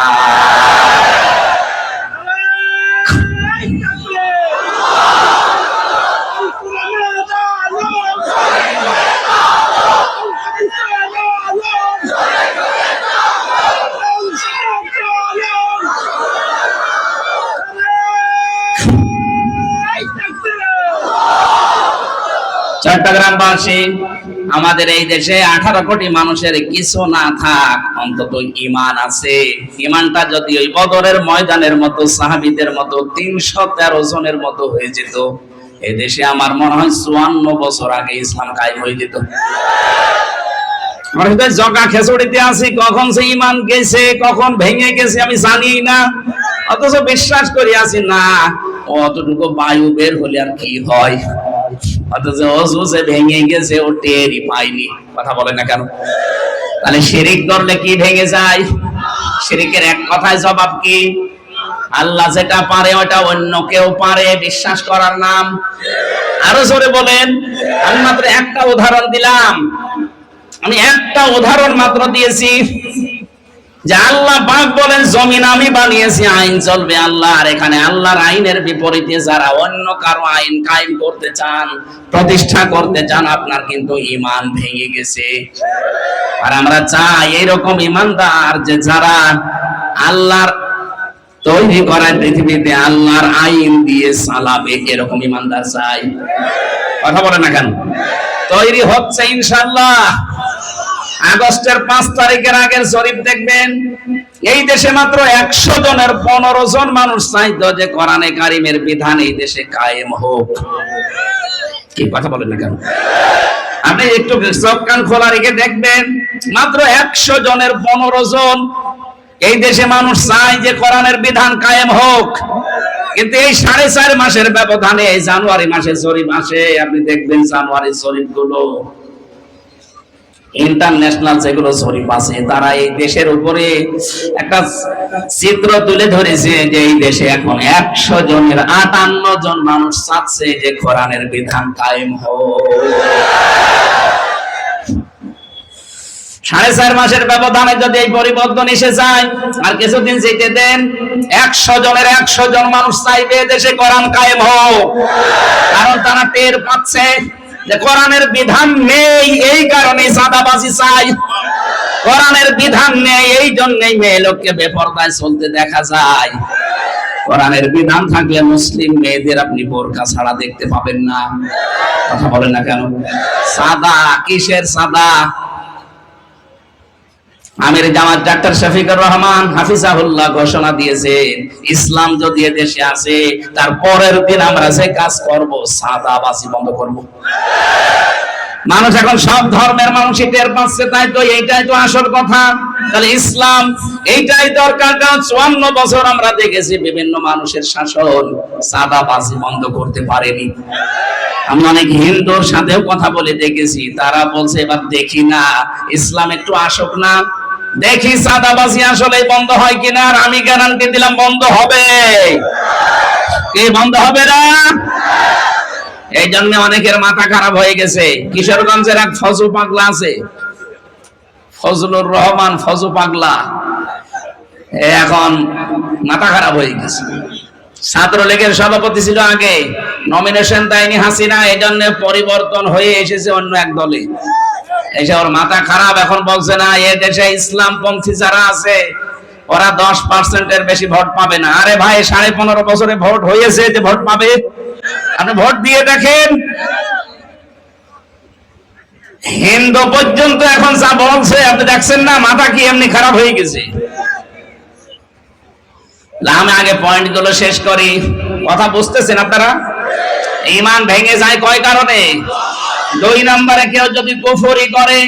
Speaker 1: চট্টগ্রামবাসী, আমাদের এই দেশে 18 কোটি মানুষের কিছু না থাক, অন্তত ঈমান আছে। ঈমানটা যদি ওই বদরের ময়দানের মতো সাহাবীদের মতো 313 জনের মতো হয়ে যেত, এই দেশে আমার মনে হয় 54 বছর আগে ইসলাম কায়েম হয়ে যেত। আমরা হয়তো জগা খেচড়িতে আছি, কখন সে ঈমান গেছে কখন ভেঙে গেছে আমি জানি না, অথচ বিশ্বাস করি আছি না অতটুকু বায়ু বের হলে আর কি হয়, অথচ অজুজে ভেঙে গেছে ও টেরই পাইনি। কথা বলে না কেন? তাহলে শিরিক করলে কি ভেঙে যায়? শিরিকের এক কথায় জবাব কি? আল্লাহ যেটা পারে ওটা অন্য কেউ পারে বিশ্বাস করার নাম। আরো জোরে বলেন। আমি মাত্র একটা উদাহরণ দিলাম, আমি একটা উদাহরণ মাত্র দিয়েছি যে আল্লাহ পাক বলেন জমিন আমি বানিয়েছি, আইন চলবে আল্লাহর। এখানে আল্লাহর আইনের বিপরীতে যারা অন্য কারো আইন কায়েম করতে চান, প্রতিষ্ঠা করতে চান, আপনার কিন্তু ঈমান ভেঙে গেছে। আর আমরা চাই এরকম ঈমানদার যে যারা আল্লাহর তৈরি করা পৃথিবীতে আল্লাহর আইন দিয়ে চালাবে, এরকম ঈমানদার চাই। কথা বলে না কেন? তৈরি হচ্ছে ইনশাআল্লাহ। আগস্টের 5 তারিখের আগের জরিপ দেখবেন, এই দেশে মাত্র 100 জনের 15 জন মানুষ চাইতো যে কোরআনে কারিমের বিধান এই দেশে কায়েম হোক। কি কথা বলেন না কেন? আপনি একটু চোখ কান খোলা রেখে দেখবেন, মাত্র 100 জনের 15 জন এই দেশে মানুষ চায় যে কোরআনের বিধান কায়েম হোক। কিন্তু এই 4.5 মাসের ব্যবধানে এই জানুয়ারি মাসে জরিপ আসে, আপনি দেখবেন জানুয়ারি জরিপ গুলো ইন্টারন্যাশনাল যেগুলো জরিপ আছে, তারা এই দেশের উপরে একটা চিত্র তুলে ধরেছে যে এই দেশে এখন 100 জনের 58 জন মানুষ চাচ্ছে যে কোরআনের বিধান কায়েম হোক। 4.5 মাসের ব্যবধানে যদি এই পরিবর্তন এসে যায়, আর কিছুদিন যেতে দেন, 100 জনের 100 জন মানুষ চাইবে দেশে কোরআন কায়েম হোক। কারণ তারা টের পাচ্ছে যে কোরআনের বিধান নেই, এই কারণে চাঁদাবাজি চাই। কোরআনের বিধান নেই, এই জন্যই মেয়ে লোককে বেপরদায় চলতে দেখা যায়। কোরআনের বিধান থাকলে মুসলিম মেয়েদের আপনি বোরকা ছাড়া দেখতে পাবেন না। কথা বলেন না কেন? সাদা কিসের সাদা? আমির জামাত ডাক্তার শফিকুর রহমান হাফিজাহুল্লাহ ঘোষণা দিয়েছেন, ইসলাম যদি দেশে আসে তার পরের দিন আমরা যে কাজ করব, সাদাবাজি বন্ধ করব। মানুষ এখন সব ধর্মের মানুষই টের পাচ্ছে, তাই তো এইটাই তো আসল কথা। তাহলে ইসলাম এইটাই দরকার, কারণ 54 বছর আমরা দেখেছি বিভিন্ন মানুষের শাসন, সাদাবাজি বন্ধ করতে পারেনি। আমি অনেক হিন্দুর সাথেও কথা বলে দেখেছি, তারা বলছে এবার দেখি না ইসলাম একটু আসুক না, দেখি সাদাবাজি আসলে বন্ধ হয় কিনা। আর আমি গ্যারান্টি দিলাম বন্ধ হবে। কি বন্ধ হবে না? এই জন্য অনেকের মাথা খারাপ হয়ে গেছে। কিশোরগঞ্জের এক ফজু পাগলা আছে, ফজলুর রহমান ফজু পাগলা, এখন মাথা খারাপ হয়ে গেছে। ছাত্রলীগের সভাপতি ছিল আগে, নমিনেশন দেয়নি হাসিনা, এই জন্য পরিবর্তন হয়ে এসেছে অন্য এক দলে। এসে ওর মাথা খারাপ, এখন বলছে না এ দেশে ইসলামপন্থী যারা আছে ওরা 10%-এর বেশি ভোট পাবে না। আরে ভাই, 15.5 বছরে ভোট হয়েছে যে ভোট পাবে? আপনি ভোট দিয়ে দেখেন। হিন্দু পর্যন্ত এখন যা বলছে আপনি দেখছেন না, মাথা কি এমনি খারাপ হয়ে গেছে। আমি আগে পয়েন্ট গুলো শেষ করি, কথা বুঝতেছেন আপনারা? ঈমান ভেঙে যায় কয় কারণে? 2 নম্বরে কেউ যদি কুফরি করে,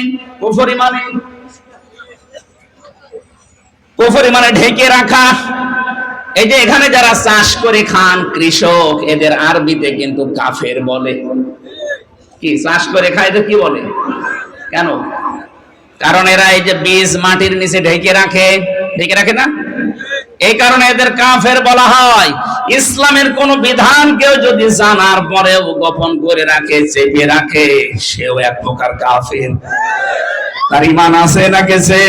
Speaker 1: কুফরি মানে ঢেকে রাখা। এই যে এখানে যারা চাষ করে খান, কৃষক, এদের আরবিতে কিন্তু কাফের বলে। কি চাষ করে খায় এদের কি বলে? কেন? কারণ এরা এই যে বীজ মাটির নিচে ঢেকে রাখে, ঢেকে রাখে না? এই কারণে এদের কাফের বলা হয়। ইসলামের কোন বিধান কেউ যদি জানার পরেও গোপন করে রাখে, চেপে রাখে, সেও এক প্রকার কাফের। তার ঈমান আছে না গেছে?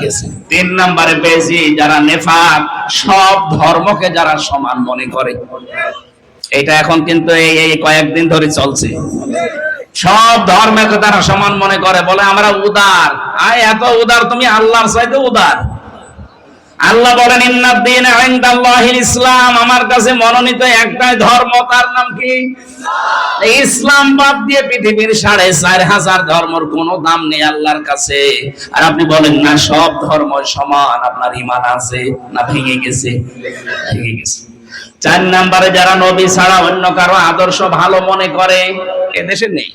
Speaker 1: গেছে। 3 নম্বরে পেয়েছি যারা নেফাক, সব ধর্মকে যারা সমান মনে করে। এটা এখন কিন্তু এই কয়েকদিন ধরে চলছে। সব ধর্মকে তারা সমান মনে করে, বলে আমরা উদার। আয় এত উদার, তুমি আল্লাহর চাইতে উদার। আল্লাহ বলেন ইন্নাদ-দীনা ইনদাল্লাহিল ইসলাম, আমার কাছে মনোনীত একটাই ধর্ম, তার নাম কি? ইসলাম বাদ দিয়ে পৃথিবীর 4,500 ধর্মের কোনো দাম নেই আল্লাহর কাছে। আর আপনি বলেন না সব ধর্ম সমান, আপনার ঈমান আছে না ভেঙে গেছে? ভেঙে গেছে। 4 নম্বরে যারা নবী ছাড়া অন্য কারো আদর্শ ভালো মনে করে, এদেশে নেই।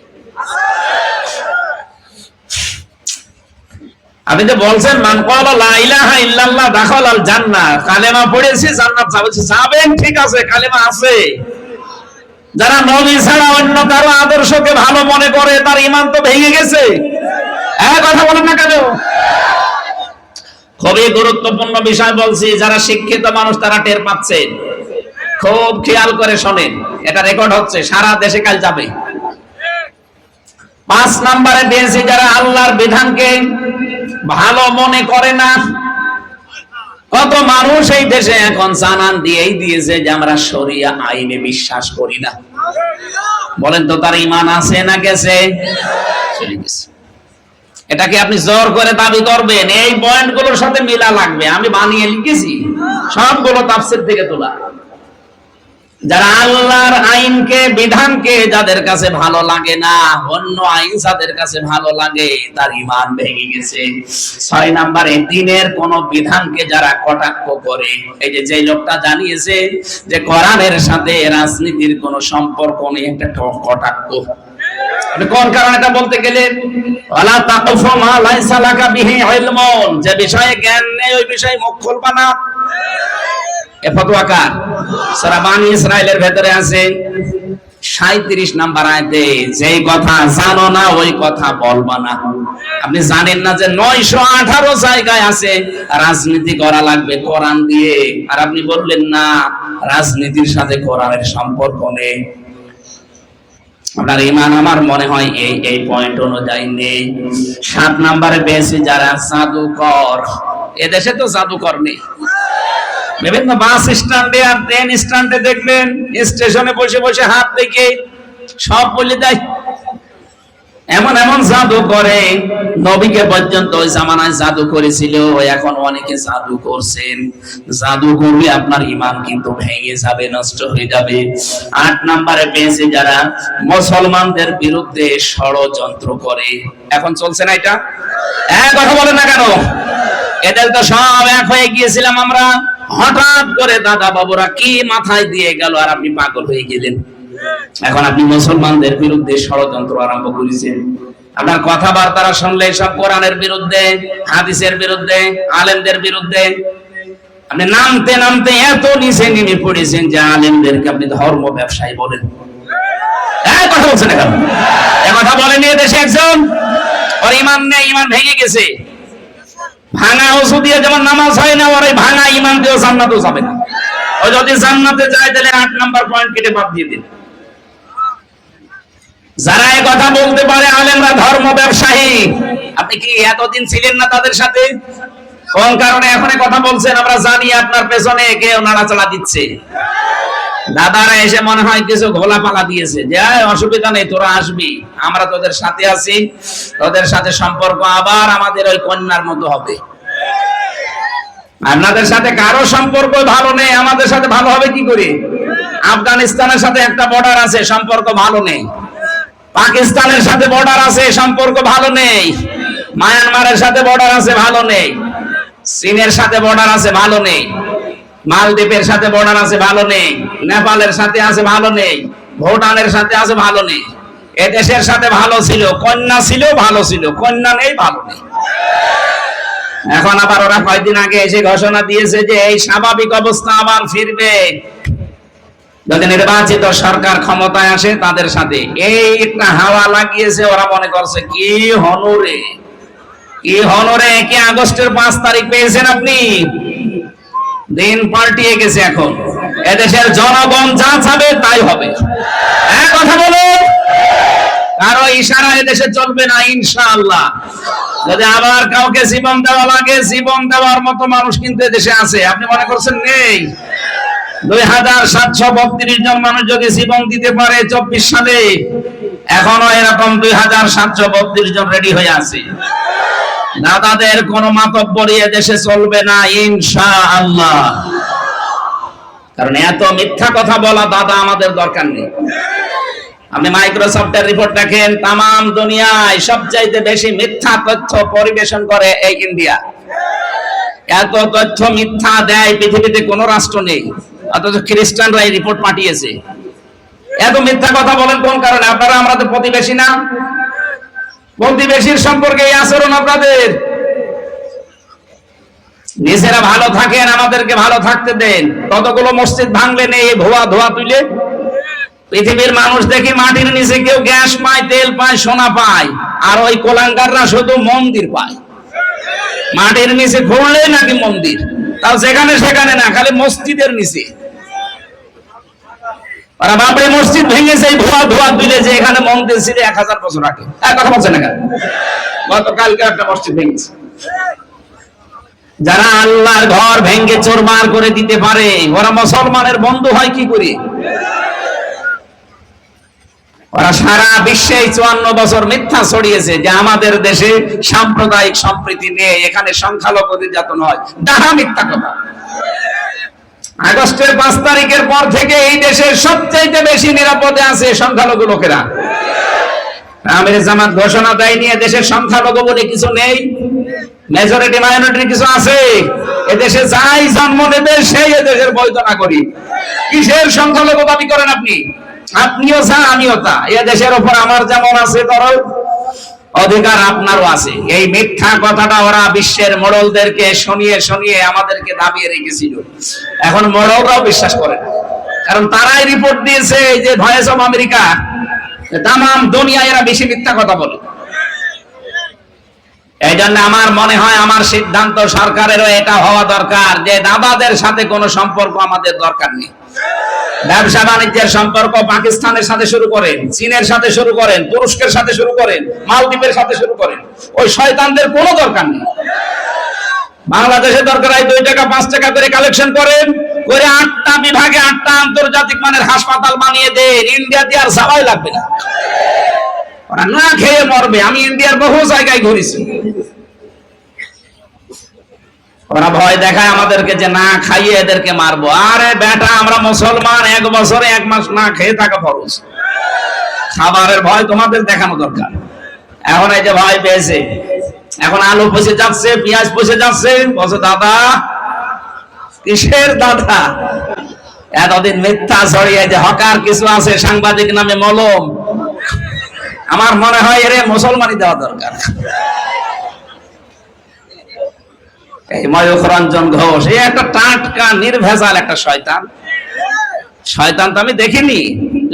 Speaker 1: আপনি যে বলছেন মান ক্বালা লা ইলাহা ইল্লাল্লাহ দাখালাল জান্নাহ, কালেমা পড়েছি জান্নাত যাবেন, ঠিক আছে, কালেমা আছে। যারা নবী ছাড়া অন্য কারো আদর্শকে ভালো মনে করে, তার ঈমান তো ভেঙে গেছে। কথা বলেন না কেন? খুবই গুরুত্বপূর্ণ বিষয় বলছি, যারা শিক্ষিত মানুষ তারা টের পাচ্ছেন। খুব খেয়াল করে শোনেন, এটা রেকর্ড হচ্ছে, সারা দেশে কাল যাবে। 5 নম্বরে দিয়েছি যারা আল্লাহর বিধানকে ভালো মনে করে না। কত মানুষ এই দেশে এখন জানান দিয়েই দিয়েছে যে আমরা শরিয়া আইনে বিশ্বাস করি না। বলেন তো তার ঈমান আছে না গেছে? চলে গেছে। এটাকে আপনি জোর করে দাবি করবেন? এই পয়েন্টগুলোর সাথে মিলা লাগবে, আমি বানিয়ে লিখেছি, সবগুলো তাফসীর থেকে তোলা। যারা আল্লাহর আইনকে, বিধানকে যাদের কাছে ভালো লাগে না, অন্য আইন যাদের কাছে ভালো লাগে, তার ঈমান ভেঙে গেছে। 6 নম্বরে দ্বীনের কোন বিধানকে যারা কটাক্ষ করে। এই যে লোকটা জানিয়েছে যে কোরআনের সাথে রাজনীতির কোনো সম্পর্ক নেই, একটা কটাক্ষ। কোন কারণে এটা বলতে গেলে, ওয়ালা তাকফু মা লাইসা লাকা বিহি ইলমুন, যে বিষয়ে জ্ঞান নেই ওই বিষয়ে মুখ খুলবা না। এ ফতোয়া কার? সূরা বানী ইসরাঈলের ভেতরে আছে 37 নম্বর আয়াতে, যেই কথা জানো না ওই কথা বলবা না। আপনি জানেন না যে 918 জায়গায় আছে রাজনীতি করা লাগবে কোরআন দিয়ে, আর আপনি বললেন না রাজনীতির সাথে কোরআনের সম্পর্ক নেই। আপনার ঈমান আমার মনে হয় এই পয়েন্ট অনুযায়ী নেই। 7 নম্বরে বেশি যারা জাদুকর। এদেশে তো জাদুকর নেই। বিভিন্ন বাস স্ট্যান্ডে আর ট্রেন স্ট্যান্ডে দেখবেন, স্টেশনে বসে বসে হাত দেখে সব বলে দেয়। এমন এমন জাদু করে, নবীকে পর্যন্ত ওই জামানায় জাদু করেছিল, এখন অনেকে জাদু করছেন। জাদু করলে আপনার ঈমান কিন্তু ভেঙে যাবে, নষ্ট হয়ে যাবে। 8 নম্বরে পেয়েছে যারা মুসলমানদের বিরুদ্ধে ষড়যন্ত্র করে। এখন চলছে না এটা? কথা বলেন না কেন? এদের তো সব এক হয়ে গিয়েছিলাম আমরা, হঠাৎ করে দাদা বাবুরা কি মাথায় দিয়ে গেল আর আপনি পাগল হয়ে গেলেন। এখন আপনি মুসলমানদের বিরুদ্ধে ষড়যন্ত্র আরম্ভ করেছেন। আপনার কথাবার্তা শুনলে সব কোরআনের বিরুদ্ধে, হাদিসের বিরুদ্ধে, আলেমদের বিরুদ্ধে। আপনি নামতে নামতে এত নিচে নেমে পড়েছেন যে আলেমদেরকে আপনি ধর্ম ব্যবসায়ী বলেন। কথা বলছেন এখন? কথা বলেনি এদেশে একজন? ওর ঈমান নেই, ঈমান ভেঙে গেছে। ভাঙা ওযু দিয়ে যেমন নামাজ হয় না, ওর এই ভাঙা ঈমান দিয়েও জান্নাতেও যাবে না। ও যদি জান্নাতে যায় তাহলে 8 নম্বর পয়েন্ট কেটে বাদ দিয়ে দিন। যারা এই কথা বলতে পারে আলেমরা ধর্ম ব্যবসায়ী, আপনি কি এতদিন ছিলেন না তাদের সাথে? কোন কারণে এখন কথা বলছেন? আমরা জানি আপনার পেছনে কেউ নাড়াচাড়া দিচ্ছে। দাদারা এসে মনে হয় কিছু ঘোলাপালা দিয়েছে যে অসুবিধা নেই, তোরা আসবি, আমরা তোদের সাথে আছি, তোদের সাথে সম্পর্ক আবার আমাদের ওই কন্যার মতো হবে। আপনাদের সাথে কারো সম্পর্ক ভালো নেই, আমাদের সাথে ভালো হবে কি করে? আফগানিস্তানের সাথে একটা বর্ডার আছে, সম্পর্ক ভালো নেই। পাকিস্তানের সাথে বর্ডার আছে, সম্পর্ক ভালো নেই। মায়ানমারের সাথে বর্ডার আছে, ভালো নেই। চীনের সাথে বর্ডার আছে, ভালো নেই। মালদ্বীপের সাথে বর্ডার আছে, ভালো নেই। নেপালের সাথে আছে, ভালো নেই। ভুটানের সাথে আছে, ভালো নেই। এ দেশের সাথে ভালো ছিল, কন্যা ছিল, ভালো ছিল, কন্যা নেই, ভালো নেই। এখন আবার ওরা কয়েকদিন আগে এসে ঘোষণা দিয়েছে যে এই স্বাভাবিক অবস্থা আবার ফিরবে যদি নির্বাচিত সরকার ক্ষমতায় আসে তাদের সাথে। এই একটা হাওয়া লাগিয়েছে, ওরা মনে করছে কি হনরে, কি হনরে। কি আগস্টের 5 তারিখ পেয়েছেন আপনি? দিন পাল্টিয়ে গেছে। এখন এদেশের জনগণ যা চাবে তাই হবে। এক কথা বলো, কারো ইশারা এদেশে চলবে না ইনশাআল্লাহ। যদি আবার কাউকে জীবন দেওয়া লাগে, জীবন দেওয়ার মতো মানুষ কিন্তু এদেশে আছে। আপনি মনে করছেন নেই? 2732 জন মানুষ যদি জীবন দিতে পারে 24 সালে, এখনো এরকম 2732 জন রেডি হয়ে আছে। দাদাদের কোন মাতব্বরি দেশে চলবে না ইনশাআল্লাহ। কারণ এত মিথ্যা কথা বলা দাদা আমাদের দরকার নেই। আপনি মাইক্রোসফটের রিপোর্ট দেখেন, তাম দুনিয়ায় সবচাইতে বেশি মিথ্যা তথ্য পরিবেশন করে এই ইন্ডিয়া। এত তথ্য মিথ্যা দেয় পৃথিবীতে কোন রাষ্ট্র নেই, অথচ খ্রিস্টানরা এই রিপোর্ট পাঠিয়েছে। এত মিথ্যা কথা বলেন কোন কারণে? আপনারা আমাদের প্রতিবেশী না? প্রতিবেশীর সম্পর্কে এই আচরণ আপনাদের। নিজেরা ভালো থাকেন, আমাদেরকে ভালো থাকতে দেন। কতগুলো মসজিদ ভাঙলেন এই ধোয়া ধোয়া তুলে। পৃথিবীর মানুষ দেখি মাটির নিচে কেউ গ্যাস পায়, তেল পায়, সোনা পায়, আর ওই কোলাঙ্গাররা শুধু মন্দির পায়। মাটির নিচে খুঁড়লে নাকি মন্দির, তাও যেখানে সেখানে না, খালি মসজিদের নিচে। ওরা বাবরি মসজিদ ভেঙেছে এই ধোয়া ধোয়া দিলে যে এখানে মন্দির ছিল 1000 বছর আগে। কথা বলছে না কেন? গতকালকে একটা মসজিদ ভেঙেছে। যারা আল্লাহর ঘর ভেঙে চোরমার করে দিতে পারে, ওরা মুসলমানের বন্ধু হয় কি করে? ওরা সারা বিশ্বে 54 বছর মিথ্যা ছড়িয়েছে যে আমাদের দেশে সাম্প্রদায়িক সম্প্রীতি নেই, এখানে সংখ্যালঘু নির্যাতন হয়। ডাহা মিথ্যা কথা। আগস্টের 5 তারিখের পর থেকে এই দেশের সবচেয়ে বেশি নিরাপদে আছে সংখ্যালঘু লোকেরা। আমির জামাত ঘোষণা দেয়নি দেশের সংখ্যালঘু বলে কিছু নেই, মেজরিটি মাইনরিটি কিছু আছে। এদেশে যাই জন্ম নেবে সেই এদেশের বৈধ নাগরিক। কিসের সংখ্যালঘু দাবি করেন আপনি? আপনিও যা আমিও তা। এ দেশের উপর আমার যেমন আছে ধরো অধিকার আপনারও আছে। এই মিথ্যা কথাটা ওরা বিশ্বের মোড়লদেরকে শুনিয়ে শুনিয়ে আমাদেরকে দাবিয়ে রেখেছিল। এখন মোড়লরাও বিশ্বাস করে না, কারণ তারাই রিপোর্ট দিয়েছে যে ভয়েস অফ আমেরিকা, তাম দুনিয়ায় এরা বেশি মিথ্যা কথা বলে। এই জন্য আমার মনে হয় আমার সিদ্ধান্ত সরকারেরও এটা হওয়া দরকার যে দাদাদের সাথে কোনো সম্পর্ক আমাদের দরকার নেই। ব্যবসা বাণিজ্যের সম্পর্ক পাকিস্তানের সাথে শুরু করেন, চীনের সাথে শুরু করেন, তুরস্কের সাথে শুরু করেন, মালদ্বীপের সাথে শুরু করেন। ওই শয়তানদের কোনো দরকার নেই। বাংলাদেশে দরকার হয় 2 টাকা 5 টাকা করে কালেকশন করেন, করে 8টা বিভাগে 8টা আন্তর্জাতিক মানের হাসপাতাল বানিয়ে দেন। ইন্ডিয়াতে আর সবাই লাগবে না, ওরা না খেয়ে মরবে। আমি ইন্ডিয়ার বহু জায়গায় ঘুরেছি। ওরা ভয় দেখায় আমাদেরকে যে না খাইয়ে এদেরকে মারবো। আরে বেটা, আমরা মুসলমান, 1 বছরে 1 মাস না খেয়ে থাকা ফরজ। খাবারের ভয় তোমাদের দেখানো দরকার। এখন এই যে ভয় পেয়েছে, এখন আলু পচে যাচ্ছে, পেঁয়াজ পচে যাচ্ছে, বলছে দাদা। কিসের দাদা? এতদিন মিথ্যা ছড়িয়ে যে হকার কিছু আছে সাংবাদিক নামে মলম, আমার মনে হয় এর মুসলমানই দেওয়া দরকার। এই ময়ূখ রঞ্জন ঘোষ, এই একটা টাটকা নির্ভেজাল একটা শয়তান। শয়তান তো আমি দেখিনি,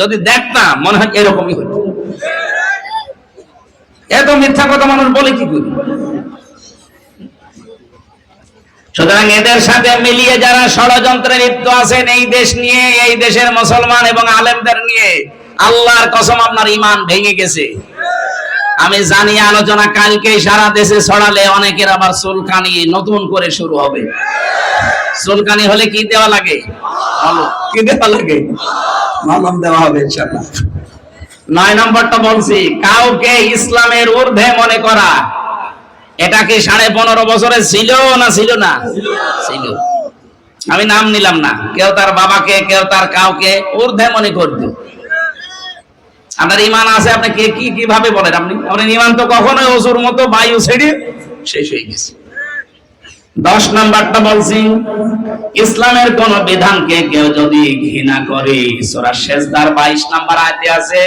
Speaker 1: যদি দেখতাম মনে হয় এরকমই হতো। এত মিথ্যা কথা মানুষ বলে কি করি? সুতরাং এদের সাথে মিলিয়ে যারা ষড়যন্ত্রে লিপ্ত আছেন এই দেশ নিয়ে, এই দেশের মুসলমান এবং আলেমদের নিয়ে, আল্লাহর কসম আপনার ঈমান ভেঙে গেছে। আমি জানি আলোচনা কালকে সারা দেশে ছড়ালে অনেকের আবার চুলকানি নতুন করে শুরু হবে। চুলকানি হলে কি দেওয়া লাগে? কি দেওয়া লাগে? মলম দেওয়া হবে ইনশাআল্লাহ। 9 নম্বরটা বলছি, কাউকে ইসলামের ঊর্ধ্বে মনে করা। এটা কি 15.5 বছরে ছিল না ছিল না? ছিল। আমি নাম নিলাম না, কেউ তার বাবাকে, কেউ তার কাউকে ঊর্ধ্বে মনে করত। আপনার ঈমান আছে, আপনি কে কি কিভাবে বলেন? আপনার ঈমান তো কখনোই ওজুর মতো বায়ু ছেড়ে শেষ হয়ে গেছে। 10 নম্বরটা বলছি, ইসলামের কোন বিধানকে কেউ যদি ঘৃণা করে, সূরা সেজদার 22 নম্বর আয়াতে আছে,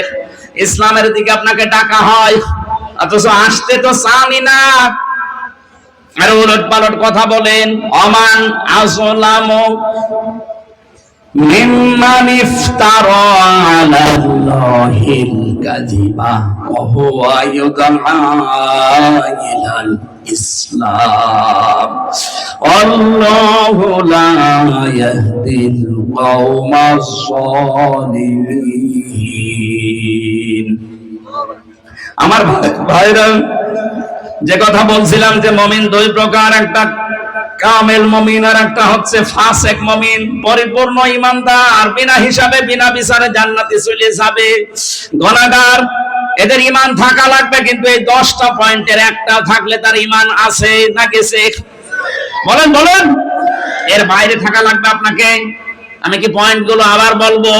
Speaker 1: ইসলামের দিকে আপনাকে ডাকা হয়, অথচ আসতে তো চানি না, আর উলট পালট কথা বলেন। অমান আযলামু মিম্মান ইফতারা আলাল্লাহিল কাযিবা ওয়া হুয়া ইউদআ ইলাল ইসলাম। আল্লাহু ওয়াল্লাহু লা ইয়াহদিল কওমাজ যালিমিন। আমার ভাইরা, যে কথা বলছিলাম যে মুমিন দুই প্রকার, একটা কামেল মুমিন আর একটা হচ্ছে ফাসিক মুমিন। পরিপূর্ণ ঈমানদার, বিনা হিসাবে বিনা বিচারে জান্নাতে চলে যাবে। গুনাহগার, এদের ঈমান থাকা লাগবে, কিন্তু এই 10টা পয়েন্টের একটা থাকলে তার ঈমান আছে না গেছে? বলেন বলেন, এর বাইরে থাকা লাগবে আপনাকে। আমি কি পয়েন্টগুলো আবার বলবো?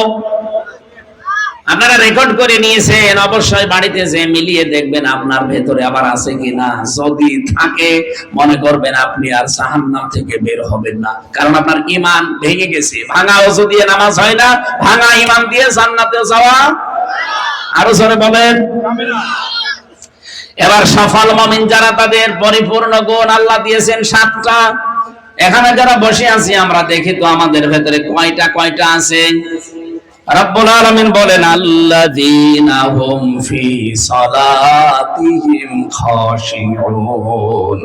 Speaker 1: আপনারা রেকর্ড করে নিয়েছেন, অবশ্যই বাড়িতে যে মিলিয়ে দেখবেন আপনার ভেতরে আবার আছে কিনা। যদি থাকে, মনে করবেন আপনি আর জাহান্নাম থেকে বের হবেন না, কারণ আপনার ঈমান ভেঙে গেছে। ভাঙা ওযু দিয়ে নামাজ হয় না, ভাঙা ঈমান দিয়ে জান্নাতে যাওয়া। আরো জোরে বলেন। এবার সফল মুমিন যারা, তাদের পরিপূর্ণ গুণ আল্লাহ দিয়েছেন 7টা। এখানে যারা বসে আছি আমরা দেখি তো আমাদের ভেতরে কয়টা কয়টা আছে। রব্বুল আলামিন বলেন, আল্লাযীনা হুম ফি সালাতিহিম খাশিউন।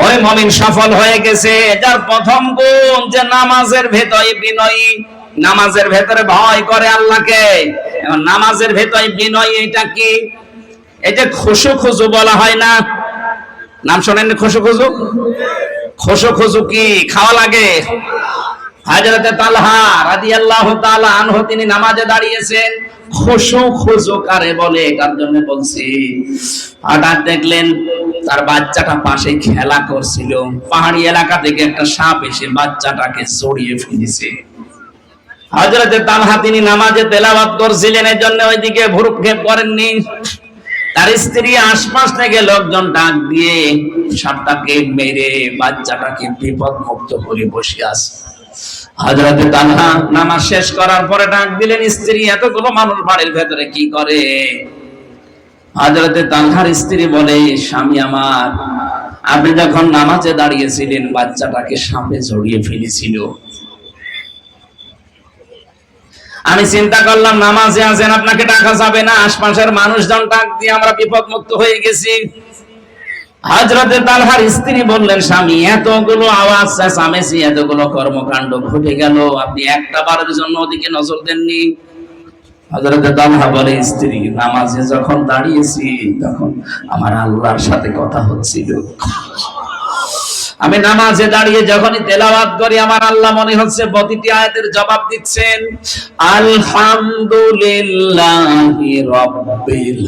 Speaker 1: ওই মুমিন সফল হয়ে গেছে যার প্রথম গুণ যে নামাজের ভেতরে বিনয়ী, নামাজের ভেতরে ভয় করে আল্লাহকে। এবং নামাজের ভেতরে বিনয়, এটা কি? এই যে খুশু খুজু বলা হয় না, নাম শোনেন খুশু খুজু? খুশু খুজু কি খাওয়া লাগে? হযরতে তালহা রাদিয়াল্লাহু তাআলা আনহু তিনি নামাজে দাঁড়িয়েছেন। খুশু খুজু কারে বলে, তার জন্য বলছি। হঠাৎ দেখলেন তার বাচ্চাটা পাশে খেলা করছিল, পাহাড়ি এলাকা থেকে একটা সাপ এসে বাচ্চাটাকে জড়িয়ে ফেলেছে। হযরতে তালহা তিনি নামাজে তেলাওয়াত করছিলেন, এর জন্য ওইদিকে ভ্রুক্ষেপ করেননি। তার স্ত্রী আশপাশ থেকে লোকজন ডাক দিয়ে সাপটাকে মেরে বাচ্চাটাকে বিপদ মুক্ত করে বসে আছে। হযরতে তালহা নামাজ শেষ করার পরে ডাক দিলেন, স্ত্রী এতগুলো মানুষ বাড়ির ভেতরে কি করে? হযরতে তালহার স্ত্রী বলে, স্বামী আমার, আপনি যখন নামাজে দাঁড়িয়েছিলেন বাচ্চাটাকে সাপে জড়িয়ে ফেলেছিল। আমি চিন্তা করলাম নামাজে আছেন, আপনাকে ডাকা যাবে না, আশপাশের মানুষজন ডাক দিয়ে আমরা বিপদ মুক্ত হয়ে গেছি। হযরতে তালহার স্ত্রী বললেন, স্বামী এতগুলো আওয়াজ চেঁচামেচি, এতগুলো কর্মকাণ্ড ঘটে গেল, আপনি একটা বারের জন্য ওদিকে নজর দেননি? হযরতে তালহা বলে, স্ত্রী নামাজে যখন দাঁড়িয়েছি তখন আমার আল্লাহর সাথে কথা হচ্ছিল। আমি নামাজে দাঁড়িয়ে যখনই তেলাওয়াত করি আমার আল্লাহ মনে হচ্ছে প্রতিটি আয়াতের জবাব দিচ্ছেন। আলহামদুলিল্লাহি রাব্বিল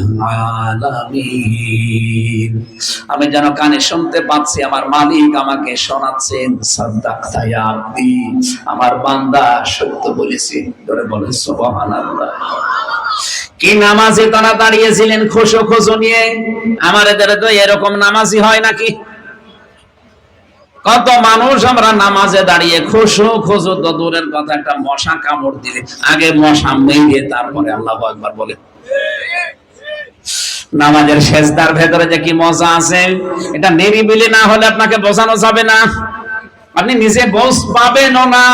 Speaker 1: আলামিন। আমি যেন কানে শুনতে পাচ্ছি আমার মালিক আমাকে শোনাচ্ছেন, সাদাক্তা ইয়া আব্দি, আমার বান্দা সত্য বলেছে। ধরে বলে সুবহানাল্লাহ। কি নামাজে তারা দাঁড়িয়েছিলেন খুশু খুশু নিয়ে। আমার এদের তো এরকম নামাজি হয় নাকি? কত মানুষ আমরা নামাজে দাঁড়িয়ে খুশু খুশু তো দূরের কথা, একটা মশা কামড় দিলে আগে মশা মেরে তারপরে আল্লাহু আকবার বলে। নামাজের সেজদার ভেতরে যে কি মজা আছে, এটা নিরিবিলি না হলে আপনাকে বোঝানো যাবে না। আপনি নিজে বোঝ পাবেনও না।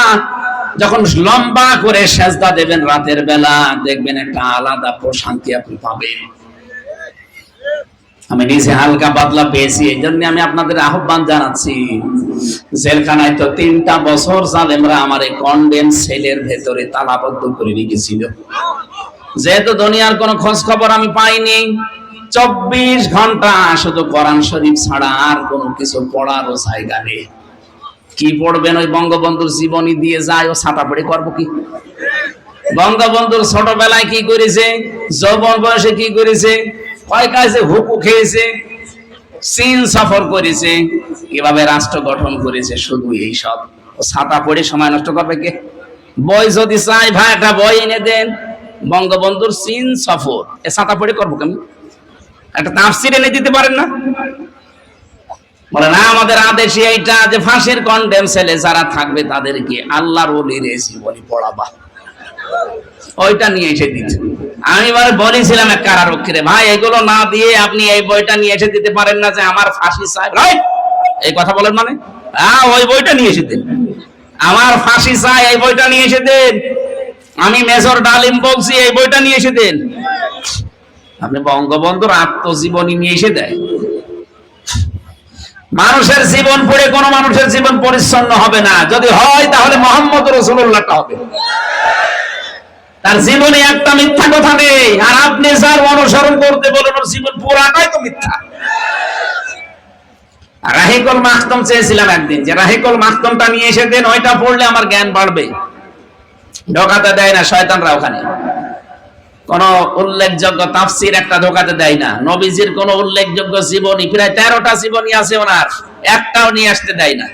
Speaker 1: যখন লম্বা করে সেজদা দেবেন রাতের বেলা, দেখবেন একটা আলাদা প্রশান্তি আপনি পাবেন। আমি নিজে হালকা পাতলা পেয়েছি, এই জন্য আমি আপনাদের আহ্বান জানাচ্ছি। জেলখানায় তো 3টা বছর জালেমরা আমার এই কন্ডেন্স সেলের ভেতরে তালাবদ্ধ করে রেখেছিল। যেহেতু দুনিয়ার কোনো খোঁজ খবর আমি পাইনি, 24 ঘন্টা শুধু কোরআন শরীফ ছাড়া আর কোনো কিছু পড়ারও জায়গা নেই। কি পড়বেন? ওই বঙ্গবন্ধুর জীবনী দিয়ে যায়, ও ছাতা পড়ে করবো কি? বঙ্গবন্ধুর ছোটবেলায় কি করেছে, যৌবন বয়সে কি করেছে, কয় কাজে হুকু খেয়েছে, চীন সফর করেছে, কিভাবে রাষ্ট্র গঠন করেছে, শুধু এই সব। ও ছাতা পড়ে সময় নষ্ট করবে কে? বই যদি চাই ভাই একটা বই এনে দেন, বঙ্গবন্ধুর চীন সফর, এ ছাতা পড়ে করবো কেমন? একটা তাফসীর এনে দিতে পারেন না? বলে না, আমাদের আদেশে এইটা যে ফাঁসির কন্ডেম ছেলে যারা থাকবে তাদেরকে আল্লাহর ওলির জীবনী পড়াবা, ওইটা নিয়ে এসে দিচ্ছে। আমি এবারে বলেছিলাম এক কারারক্ষীরে, ভাই এগুলো না দিয়ে আপনি এই বইটা নিয়ে এসে দিতে পারেন না যে আমার ফাঁসি চাই? এই কথা বলেন মানে? ওই বইটা নিয়ে এসে দিন, আমার ফাঁসি চাই, এই বইটা নিয়ে এসে দেন। আমি মেজর ডালিম বলছি, এই বইটা নিয়ে এসে দেন। আপনি বঙ্গবন্ধুর আত্মজীবনী নিয়ে এসে দেয়। মানুষের জীবন পড়ে কোনো মানুষের জীবন পরিচ্ছন্ন হবে না, যদি হয় তাহলে মুহাম্মদ রাসূলুল্লাহটা হবে। তার জীবনে একটা মিথ্যা কথা নেই, আর আপনি যার অনুসরণ করতে বলেন ওর জীবন পুরাটাই তো মিথ্যা। রাহিকুল মাখতুম চেয়েছিলাম একদিন, যে রাহিকুল মাখতুমটা নিয়ে এসে দেন, ওইটা পড়লে আমার জ্ঞান বাড়বে। ঢোকাতে দেয় না শয়তানরা, ওখানে কোন উল্লেখযোগ্য তাফসীর একটা ঢোকাতে দেয় না। নবীজির কোন উল্লেখযোগ্য জীবনী, প্রায় 13টা জীবনী আছে ওনার, একটাও নিয়ে আসতে দেয় না।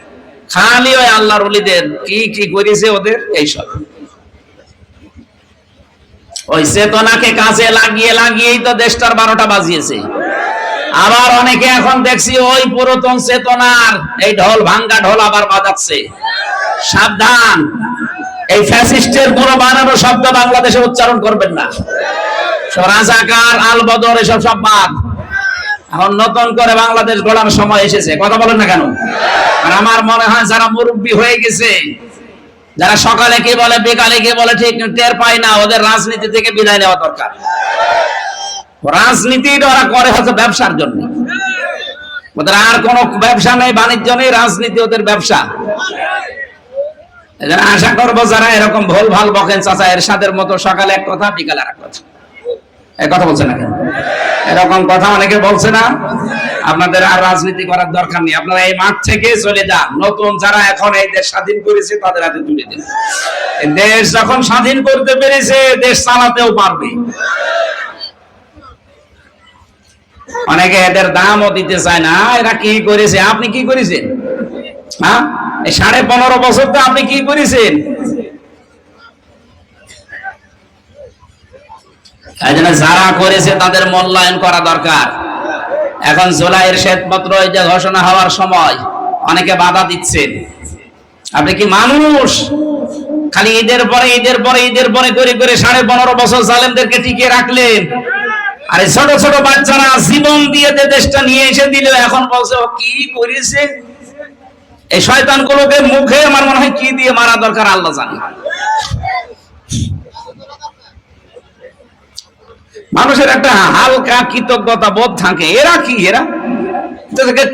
Speaker 1: খালি ওই আল্লাহর ওলিদের কি কি করেছে ওদের এইসব। ওই চেতনাকে কাজে লাগিয়ে লাগিয়েই তো দেশটার 12টা বাজিয়েছে। আবার অনেকে এখন দেখছি ওই পুরাতন চেতনার এই ঢোল, ভাঙ্গা ঢোল আবার বাজাচ্ছে। সাবধান, এই ফ্যাসিস্টের পুরো বানানো শব্দ বাংলাদেশে উচ্চারণ করবেন না। রাজাকার, আল বদর এসব সব বাদ। এখন নতুন করে বাংলাদেশ গড়ার সময় এসেছে, কথা বলেন না কেন? আর আমার মনে হয় যারা মুরব্বী হয়ে গেছে, যারা সকালে কি বলে বিকালে কি বলে ঠিক টের পায় না, ওদের রাজনীতি থেকে বিদায় নেওয়া দরকার। রাজনীতি ওরা করে হচ্ছে ব্যবসার জন্য, ওদের আর কোন ব্যবসা নেই, বাণিজ্য নেই, রাজনীতি ওদের ব্যবসা। আশা করবো যারা এরকম ভুল ভাল বকেন চাচা এরশাদের মতো, সকালে এক কথা বিকালে আর এক কথা, এই কথা বলছে না কেন? এরকম কথা অনেকে বলছে না। আপনাদের আর রাজনীতি করার দরকার নেই, আপনারা এই মাঠ থেকে চলে যান। নতুন যারা এখন এই দেশ স্বাধীন করেছে তাদের হাতে তুলে দিন। দেশ যখন স্বাধীন করতে পেরেছে, দেশ চালাতেও পারবে। অনেকে এদের দামও দিতে চায় না। এরা কি করেছে, আপনি কি করেছেন? হ্যাঁ, এই 15.5 বছর তো আপনি কি করেছেন? যারা করেছে তাদের মূল্যায়ন করা দরকার। এখন জুলাইয়ের শ্বেতপত্র এই যে ঘোষণা হওয়ার সময় অনেকে বাধা দিচ্ছেন। আপনি কি মানুষ? খালি ঈদের পরে ঈদের পরে ঈদের পরে করে করে 15.5 বছর জালেমদেরকে টিকিয়ে রাখলেন। আর ছোট ছোট বাচ্চারা জীবন দিয়ে দেশটা নিয়ে এসে দিল, এখন বলছে ও কি করেছে। এই শয়তানগুলোকে মুখে আমার মনে হয় কি দিয়ে মারা দরকার আল্লাহ জানে। মানুষের একটা হালকা কৃতজ্ঞতা বোধ থাকে। এরা কি, এরা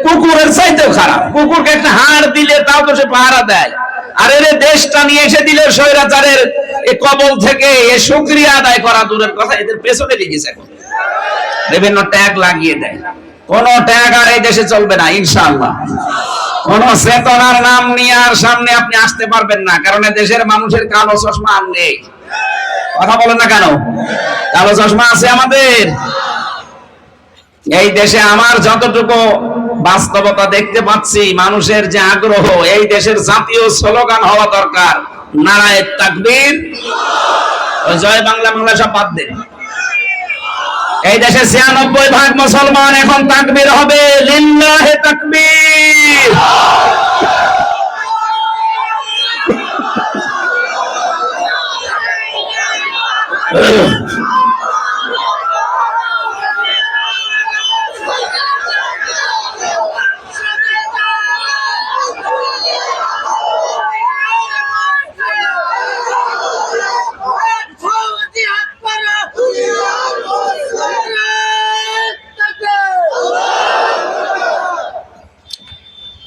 Speaker 1: কুকুরের চাইতেও খারাপ। কুকুরকে একটা হাড় দিলে তাও তো সে পাহারা দেয়, আর এর দেশটা নিয়ে এসে দিলে স্বৈরাচারের এই কবল থেকে শুকরিয়া আদায় করা দূরের কথা, এদের পেছনে লেগেছে। এখন বিভিন্ন ট্যাগ লাগিয়ে দেয়। কোন ট্যাগ আর এই দেশে চলবে না ইনশাআল্লাহ। কোন চেতনার নাম নিয়ে আর সামনে আপনি আসতে পারবেন না, কারণ দেশের মানুষের কালো চশমা আর নেই। কথা বলেন না কেন? কালো চশমা আছে আমাদের এই দেশে। আমার যতটুকু বাস্তবতা দেখতে পাচ্ছি, মানুষের যে আগ্রহ, এই দেশের জাতীয় স্লোগান হওয়া দরকার নারায়ে তাকবীর। ওই জয় বাংলা বাংলা সব বাদ দেন। এই দেশে 96% মুসলমান, এখন তাকবীর হবে লিল্লাহে তাকবীর।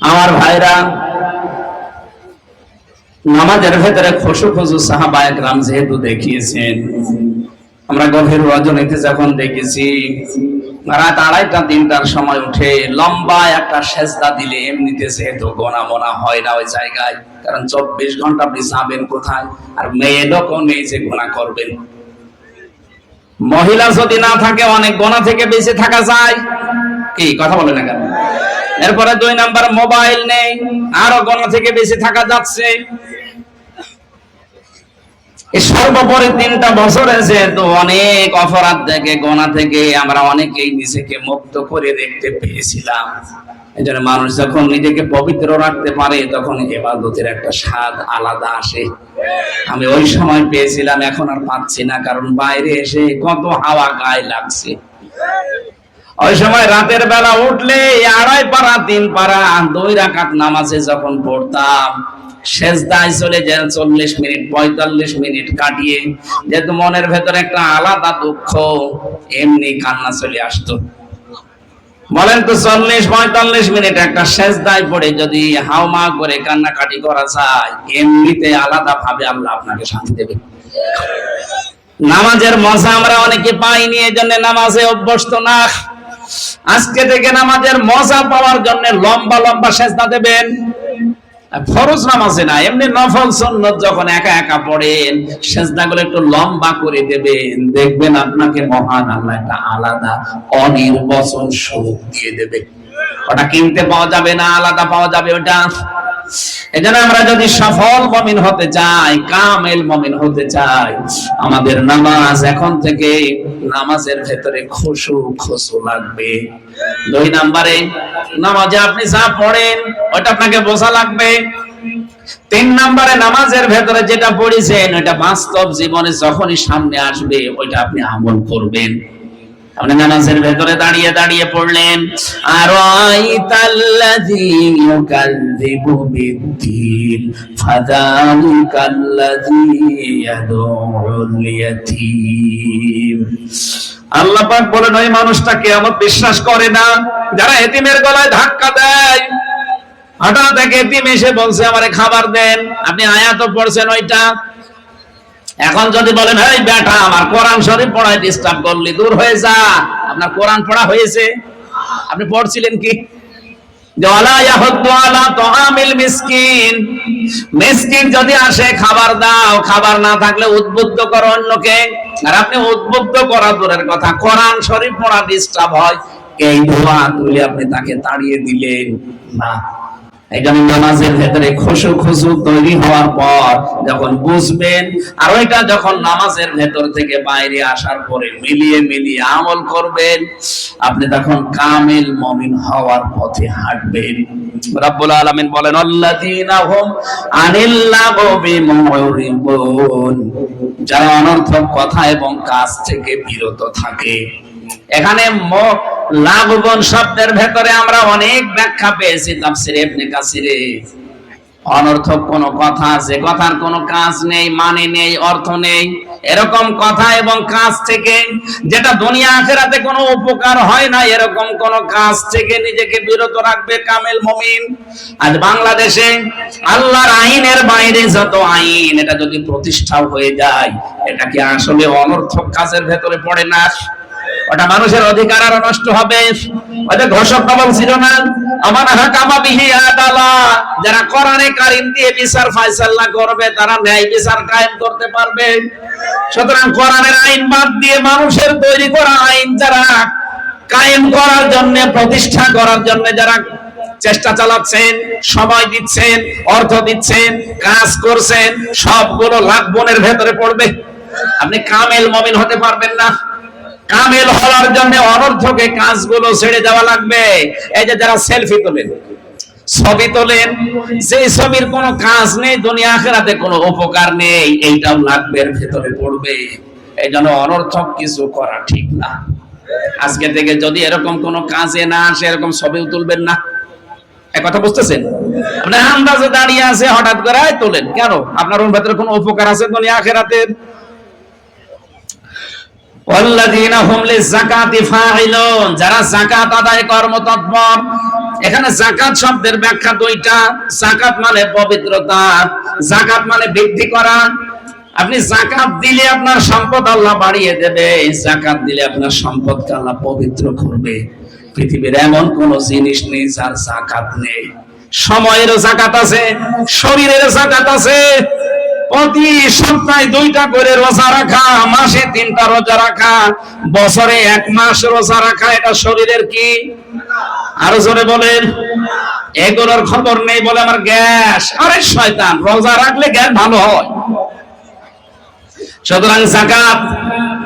Speaker 1: আমার ভাইরা, নামাজের ভেতরে খুশু খুশু সাহাবায়ে কেরাম যেহেতু দেখিয়েছেন, আমরা গভীর রজনীতে যখন দেখেছি রাত 2:30-3টার সময় উঠে লম্বা একটা সেজদা দিলে এমনিতে যেহেতু গোনা মোনা হয় না ওই জায়গায়, কারণ 24 ঘন্টা আপনি যাবেন কোথায়? আর মেয়ে লোকও নেই যে গোনা করবেন। মহিলা যদি না থাকে অনেক গোনা থেকে বেঁচে থাকা যায়। কি কথা বলে না কেন? এরপরে 2 নাম্বার, মোবাইল নেই, আরো গোনা থেকে বেঁচে থাকা যাচ্ছে। এই সর্বোপরি 3টা বছরে যেহেতু অনেক অপরাধ থেকে, গোনা থেকে আমরা অনেকেই নিজেকে মুক্ত করে দেখতে পেয়েছিলাম। এই জন্য মানুষ যখন নিজেকে পবিত্র রাখতে পারে তখন ইবাদতের একটা স্বাদ আলাদা আসে। আমি ওই সময় পেয়েছিলাম, এখন আর পাচ্ছি না, কারণ বাইরে এসে কত হাওয়া গায়ে লাগছে। ওই সময় রাতের বেলা উঠলে 2.5 পারা 3 পারা 2 রাকাত নামাজে যখন পড়তাম, সেজদায় চলে যায় 40 মিনিট 45 মিনিট কাটিয়ে, যেহেতু মনের ভেতরে একটা আলাদা দুঃখ, এমনি কান্না চলে আসতো। বলেন তো 40-45 মিনিট একটা সেজদায় পড়ে যদি হাওমা করে কান্নাকাটি করা যায়, এমনিতে আলাদা ভাবে আল্লাহ আপনাকে শান্তি দেবে। নামাজের মজা আমরা অনেকে পাইনি, এজন্য নামাজে অভ্যস্ত না। আজকে থেকে নামাজের মজা পাওয়ার জন্য লম্বা লম্বা সেজদা দেবেন। ফরজ নামাজে না, এমনি নফল সুন্নত যখন একা একা পড়েন সেজদাগুলো একটু লম্বা করে দেবেন, দেখবেন আপনাকে মহান আল্লাহ একটা আলাদা অনির্বচন সুখ দিয়ে দেবে। ওটা কিনতে পাওয়া যাবে না, আলাদা পাওয়া যাবে ওটা। এজন্য আমরা যদি সফল মুমিন হতে চাই, কামেল মুমিন হতে চাই, আমাদের নামাজ এখন থেকে নামাজের ভেতরে খুশু লাগবে। 2 নম্বরে নামাজে আপনি যা পড়েন ওটা আপনাকে বোঝা লাগবে। 3 নম্বরে নামাজের ভেতরে যেটা পড়েছেন ওটা বাস্তব জীবনে যখনই সামনে আসবে ওইটা আপনি আমল করবেন। আপনি নামাজের ভেতরে দাঁড়িয়ে দাঁড়িয়ে পড়লেন, আরাইতাল্লাযী ইউকাযযিবু বিদ্দীন ফাযালিকাল্লাযী ইয়াদউল ইয়াতীম। আল্লাহ পাক বলেন ওই মানুষটা কিয়ামত বিশ্বাস করে না যারা এতিমের গলায় ধাক্কা দেয়। হঠাৎ এক এতিম এসে বলছে আমারে খাবার দেন, আপনি আয়াতও পড়ছেন ওইটা। এখন যদি বলেন এই বেটা আমার কোরআন শরীফ পড়ায় ডিস্টার্ব করলি, দূর হয়ে যা, আপনার কোরআন পড়া হয়েছে? আপনি পড়ছিলেন কি? ওয়ালা ইয়াহুদ্দু আলা তুআমিল মিসকিন, মিসকিন যদি আসে খাবার দাও, খাবার না থাকলে উদ্বুদ্ধ করো অন্যকে। আর আপনি উদ্বুদ্ধ করা দূরের কথা, কোরআন শরীফ পড়া ডিস্টার্ব হয়, এই দোয়া তুলে আপনি তাকে তাড়িয়ে দিলেন না। এই জন্য নামাজের ভেতরে খুশু তৈরি হওয়ার পর যখন বুঝবেন, আর ওইটা যখন নামাজের ভেতর থেকে বাইরে আসার পরে মিলিয়ে মিলিয়ে আমল করবেন, আপনি তখন কামিল মুমিন হওয়ার পথে হাঁটবেন। রব্বুল আলামিন বলেন আল্লাযীনা হুম আনিল লাগবি মুরিবুন, যারা অনর্থক কথা এবং কাজ থেকে বিরত থাকে। এখানে লাগবন শব্দের ভেতরে আমরা অনেক ব্যাখ্যা পেয়েছি তাফসীরে ইবনে কাসিরে। অনর্থক কোন কথা, যে কথার কোনো কাজ নেই, মানে নেই, অর্থ নেই, এরকম কথা এবং কাজ থেকে, যেটা দুনিয়া আখিরাতে কোনো উপকার হয় না, এরকম কোন কাজ থেকে নিজেকে বিরত রাখবে কামেল মুমিন। আজ বাংলাদেশে আল্লাহর আইনের বাইরে যত আইন, এটা যদি প্রতিষ্ঠা হয়ে যায়, এটা কি আসলে অনর্থক কাজের ভেতরে পড়ে না? ওটা মানুষের অধিকার আরো নষ্ট হবে। ওটা ঘোষক কবল ছিল না, আমার হাকামা বিহি আদালা, যারা কোরআনে কারীম দিয়ে বিচার ফয়সালা করবে তারা ন্যায় বিচার কায়েম করতে পারবে। সুতরাং কোরআনের আইন বাদ দিয়ে মানুষের তৈরি করা আইন যারা কায়েম করার জন্য, প্রতিষ্ঠা করার জন্য যারা চেষ্টা চালাচ্ছেন, সময় দিচ্ছেন, অর্থ দিচ্ছেন, কাজ করছেন, সবগুলো লাগবনের ভেতরে পড়বে। আপনি কামেল মুমিন হতে পারবেন না। কামেল হওয়ার জন্য অনর্থকে কাজগুলো ছেড়ে দেওয়া লাগবে। এই যে যারা সেলফি তোলেন, ছবি তোলেন, যে ছবির কোনো কাজ নেই, দুনিয়া আখিরাতে কোনো উপকার নেই, এইটাও লাগবের ভেতরে পড়বে। এই জন্য অনর্থক কিছু করা ঠিক না। আজকে থেকে যদি এরকম কোনো কাজে না আসে, এরকম ছবিও তুলবেন না। এক কথা বুঝতেছেন? আপনি আন্দাজে দাঁড়িয়ে আছে, হঠাৎ করে তোলেন কেন? আপনার ওর ভেতরে কোনো উপকার আছে দুনিয়া আখিরাতের? ওয়াল্লাযীনা হুম লিযাকাতি ফাইলুন, যারা যাকাত আদায় কর্মতৎপর। এখানে যাকাত শব্দের ব্যাখ্যা 2টা। যাকাত মানে পবিত্রতা, যাকাত মানে বৃদ্ধি করা। আপনি যাকাত দিলে আপনার সম্পদ আল্লাহ বাড়িয়ে দেবে, যাকাত দিলে আপনার সম্পদকে আল্লাহ পবিত্র করবে। পৃথিবীর এমন কোন জিনিস নেই যার যাকাত নেই। সময়েরও যাকাত আছে, শরীরের যাকাত আছে। প্রতি সপ্তাহে 2টা করে রোজা রাখা, মাসে 3টা রোজা রাখা, বছরে 1 মাস রোজা রাখা, এটা শরীরের কি? আরো জোরে বলেন। এগুলোর খবর নেই বলে আমার গ্যাস। আরে শয়তান, রোজা রাখলে গ্যাস ভালো হয়। সুতরাং যাকাত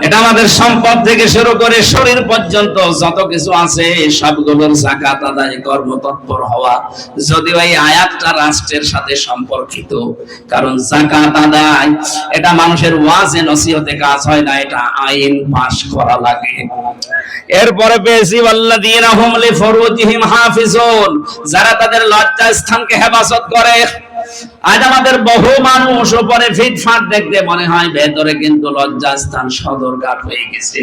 Speaker 1: এটা আমাদের সম্পদ থেকে শুরু করে শরীর পর্যন্ত যত কিছু আছে সবগুলোর যাকাত আদায় কর্মতৎপর হওয়া। যদিও এই আয়াতটা রাষ্ট্রের সাথে সম্পর্কিত, কারণ যাকাত আদায় এটা মানুষের ওয়াজে নসিহতে কাজ হয় না, এটা আইন পাস করা লাগে। এরপরে পেয়েছি ওয়াল্লাযীনা হুম লিফুরুজিহিম হাফিজুন, যারা তাদের লজ্জা স্থানকে হেফাজত করে। আজ আমাদের বহু মানুষ উপরে ফিটফাট দেখতে মনে হয়, ভেতরে কিন্তু লজ্জাস্থান সদরঘাট হয়ে গেছে।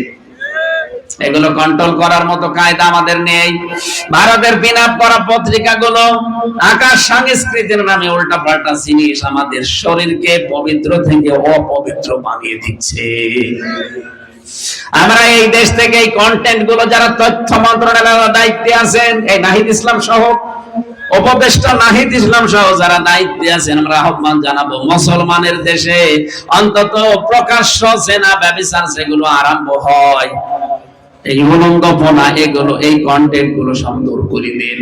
Speaker 1: এগুলো কন্ট্রোল করার মতো কায়দা আমাদের নেই। ভারতের পিনআপ করা পত্রিকাগুলো আকাশ সংস্কৃতির নামে উল্টাপাল্টা জিনিস আমাদের শরীরকে পবিত্র থেকে অপবিত্র বানিয়ে দিচ্ছে। আমরা এই দেশ থেকে এই কন্টেন্ট গুলো যারা তথ্য মন্ত্রণালয়ের দায়িত্বে আছেন, এই নাহিদ ইসলাম সহ, উপদেষ্টা নাহিদ ইসলাম সহ যারা দায়িত্বে আছেন, আমরা আহ্বান জানাবো মুসলমানের দেশে অন্তত প্রকাশ্য জেনা ব্যভিচার যেগুলো আরম্ভ হয়, এই উলঙ্গপনা, এগুলো, এই কন্টেন্ট গুলো সব দূর করে দিন।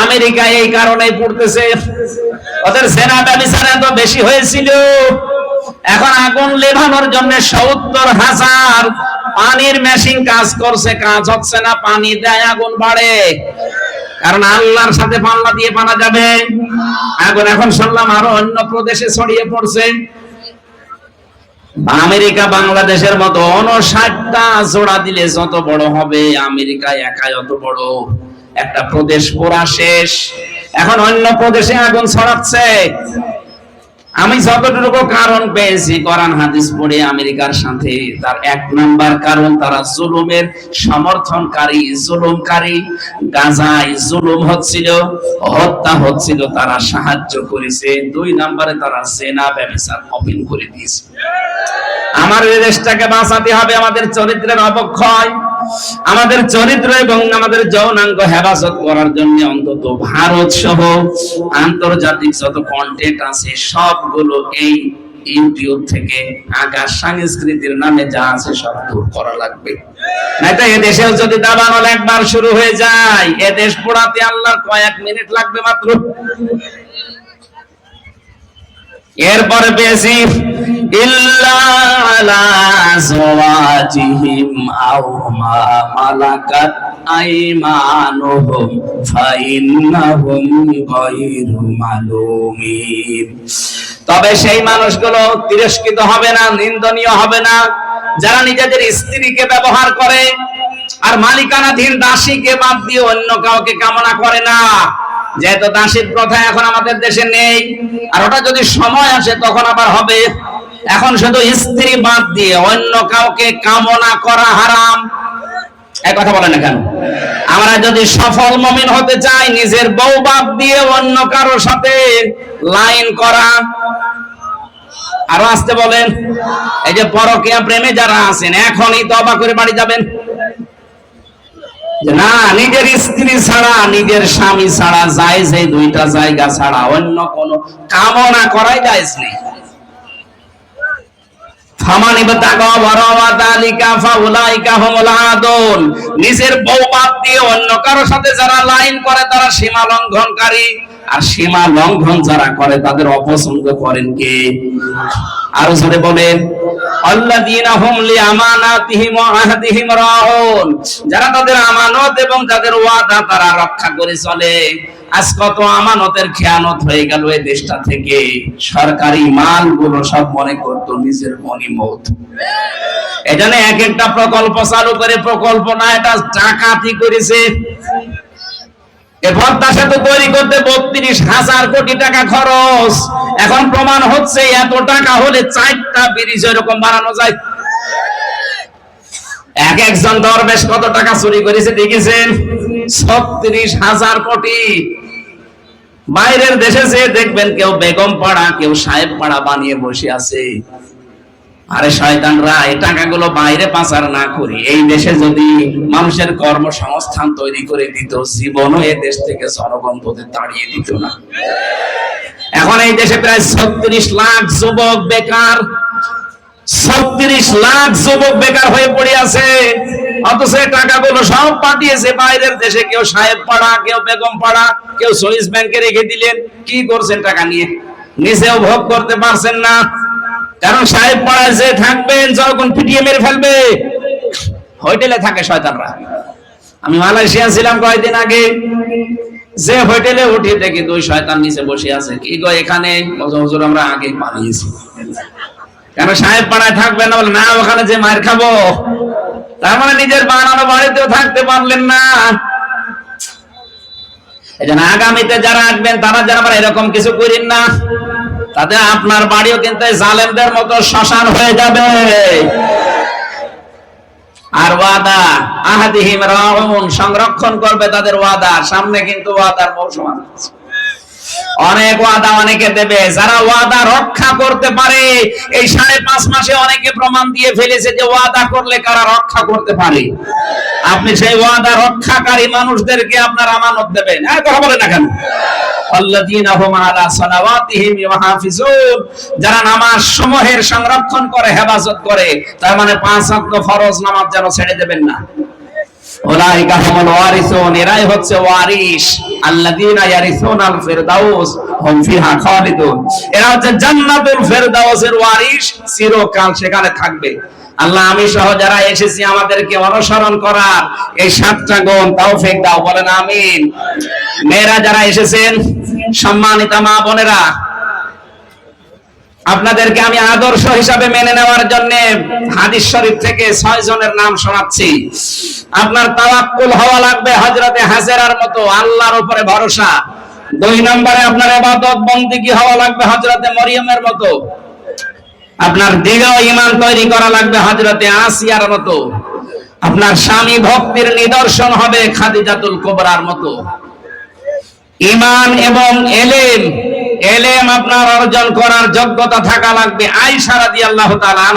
Speaker 1: আমেরিকা এই কারণেই পড়তেছে, ওদের জেনা ব্যভিচার এত বেশি হয়েছিল, এখন আগুন লেভানোর জন্য ৭০,০০০ পানির মেশিন কাজ করছে, কাজ হচ্ছে না, পানি দেয় আগুন বাড়ে। কারণ আল্লাহর সাথে পাল্লা দিয়ে পানা যাবে। আগুন এখন শুনলাম আরো অন্য প্রদেশে ছড়িয়ে পড়ছে। আমেরিকা বাংলাদেশের মতো ৫৯টা জোড়া দিলে যত বড় হবে, আমেরিকা একাই অত বড়, একটা প্রদেশ পুরা শেষ। এখন অন্য প্রদেশে আগুন ছড়াচ্ছে। আমি যতটুকু কারণ পেয়েছি কোরআন হাদিস পড়ে আমেরিকার সাথে, তার ১ নাম্বার কারণ তারা জুলুমের সমর্থনকারী, জুলুমকারী। গাজায় জুলুম হচ্ছিল, হত্যা হচ্ছিল, তারা সাহায্য করেছে। ২ নাম্বারে তারা জেনা ব্যভিচার ওপেন করে দিয়েছে। আমাদের দেশটাকে বাঁচাতে হবে, আমাদের চরিত্রের অবক্ষয়, আমাদের চরিত্র এবং আমাদের যৌনাঙ্গ হেফাজত করার জন্য অন্তত ভারত সহ আন্তর্জাতিক যত কন্টেন্ট আছে সবগুলো এই ইউটিউব থেকে আকাশ সংস্কৃতির নামে যা আছে সব দূর করা লাগবে। নাইতো এদেশেও যদি দাবানল একবার শুরু হয়ে যায়, এদেশ পোড়াতে আল্লাহর কয়েক মিনিট লাগবে মাত্র। এরপরে পেয়েছি ইল্লা আলা আযওয়াজিহিম আও মা মালাকাত আইমানুহুম ফাইন্নাহুম গায়রু মালুমিন। তবে সেই মানুষগুলো তিরস্কৃত হবে না, নিন্দনীয় হবে না, যারা নিজেদের স্ত্রীকে ব্যবহার করে আর মালিকানাধীন দাসীকে বাদ দিয়ে অন্য কাউকে কামনা করে না। যেহেতু দাসীর প্রথা এখন আমাদের দেশে নেই, আর ওটা যদি সময় আসে তখন আবার হবে। এখন শুধু স্ত্রী বাদ দিয়ে অন্য কাউকে কামনা করা হারাম। এই কথা বলেন না কেন? আমরা যদি সফল মুমিন হতে চাই, নিজের বউ বাদ দিয়ে অন্য কারোর সাথে লাইন করা। আরো আসতে বলেন, এই যে পরকীয়া প্রেমে যারা আছেন, এখনই তওবা করে বাড়ি যাবেন। না, নিজের স্ত্রী ছাড়া, নিজের স্বামী ছাড়া, জায়েজ এই 2টা জায়গা ছাড়া অন্য কোন কামনা করাই জায়েজ নেই। নিজের বউ বাদ দিয়ে অন্য কারোর সাথে যারা লাইন করে তারা সীমা লঙ্ঘনকারী, আর সীমা লঙ্ঘন যারা করে তাদের অপছন্দ করেন কে? আরো জোরে বলেন, আল্লাযীনা হুম লিআমানাতিহিম ওয়া আহদিহিম রাউন। যারা তাদের আমানত এবং তাদের ওয়াদা তারা রক্ষা করে চলে। আজ কত আমানতের খেয়ানত হয়ে গেল এই দেশটা থেকে। সরকারি মালগুলো সব মনে করতো নিজের গনিমত। এজন্য এক একটা প্রকল্প চালু করে, প্রকল্প না, এটা ডাকাতি করেছে। পদ্মা সেতু তৈরি করতে ৩২,০০০ কোটি টাকা খরচ। এখন প্রমাণ হচ্ছে এত টাকা হলে 4টা ব্রিজ এরকম বানানো যায়। একজন দরবেশ কত টাকা চুরি করেছে দেখেছেন? ৩৬,০০০ কোটি। বাইরের দেশে যে দেখবেন কেউ বেগম পাড়া, কেউ সাহেব পাড়া বানিয়ে বসে আছে। আরে শয়তানরা, এই টাকাগুলো বাইরে পাচার না করে এই দেশে যদি মানুষের কর্মসংস্থান তৈরি করে দিত, জীবনও এই দেশ থেকে জনগণ তাড়িয়ে দিত না। এখন এই দেশে প্রায় ৩৬ লাখ যুবক বেকার। ৩৬ লাখ যুবক বেকার হয়ে পড়ে আছে, অথচ টাকাগুলো সব পাঠিয়েছে বাইরের দেশে। কেউ সাহেব পাড়া, কেউ বেগম পাড়া, কেউ সুইস ব্যাংকে রেখে দিলেন। কি করছেন টাকা নিয়ে? নিজেও ভোগ করতে পারছেন না। কারণ সাহেব পাড়ায় যে থাকবেন, যখন পিটিয়ে মেরে ফেলবে। হোটেলে থাকে শয়তানরা। আমি মালয়েশিয়া ছিলাম কয়েকদিন আগে, যে হোটেলে উঠে দেখি 2 শয়তান নিচে বসে আছে। কি গো এখানে? হুজুর আমরা আগে পালিয়েছি। কেন সাহেব পাড়ায় থাকবেন না? বলে না, ওখানে যে মার খাবো। তার মানে নিজের বানানো বাড়িতেও থাকতে পারলেন না। এজন্য আগামীতে যারা আসবেন তারা যেন আবার এরকম কিছু করেন না, তাতে আপনার বাড়িও কিন্তু জালেমদের মতো শ্মশান হয়ে যাবে। আর ওয়াদা আহাদিহিম রাউন, সংরক্ষণ করবে তাদের ওয়াদা। সামনে কিন্তু ওয়াদার মৌসুম আছে, অনেক ওয়াদা অনেকে দেবে। যারা ওয়াদা রক্ষা করতে পারে, এই 5.5 মাসে অনেকে প্রমাণ দিয়ে ফেলেছে যে ওয়াদা করলে কারা রক্ষা করতে পারে। আপনি সেই ওয়াদা রক্ষাকারী মানুষদেরকে আপনার আমানত দেবেন। কথা বলেন না কেন? আল্লাযীনা হুম আলা সালাওয়াতিহিম ইউহাফিজুন, যারা নামাজ সমূহের সংরক্ষণ করে, হেফাজত করে। তার মানে 5 ওয়াক্ত ফরজ নামাজ যেন ছেড়ে দেবেন না। উলাইকা হুমুল ওয়ারিসুন, এরাই হচ্ছে ওয়ারিস। আল্লাযীনা ইয়ারিসুনাল ফিরদাউস হুম ফিহা খালিদুন, এরা হচ্ছে জান্নাতুল ফিরদাউসের ওয়ারিস, চিরকাল সেখানে থাকবে। আল্লাহ আমি সহ যারা এসেছি আমাদেরকে অনুসরণ করার এই 7টা গুণ তৌফিক দাও, বলেন আমিন। মেয়েরা যারা এসেছেন, সম্মানিতা মা বোনেরা, আপনাদেরকে আমি আদর্শ হিসাবে মেনে নেওয়ার জন্য হাদিস শরীফ থেকে 6 জনের নাম শোনাচ্ছি। আপনার তাওয়াক্কুল হওয়া লাগবে হযরতে হাজেরার মতো, আল্লাহর উপরে ভরসা। 2 নম্বরে আপনার ইবাদত বন্দেগী হওয়া লাগবে হযরতে মরিয়মের মতো। আপনার দৃঢ় ঈমান তৈরি করা লাগবে হযরতে আসিয়ার মতো। আপনার স্বামী ভক্তির নিদর্শন হবে খাদিজাতুল কুবরার মতো। ঈমান এবং এলেম আপনার অর্জন করার যোগ্যতা থাকা লাগবে আয়েশা রাদিয়াল্লাহু তাআলা আনহা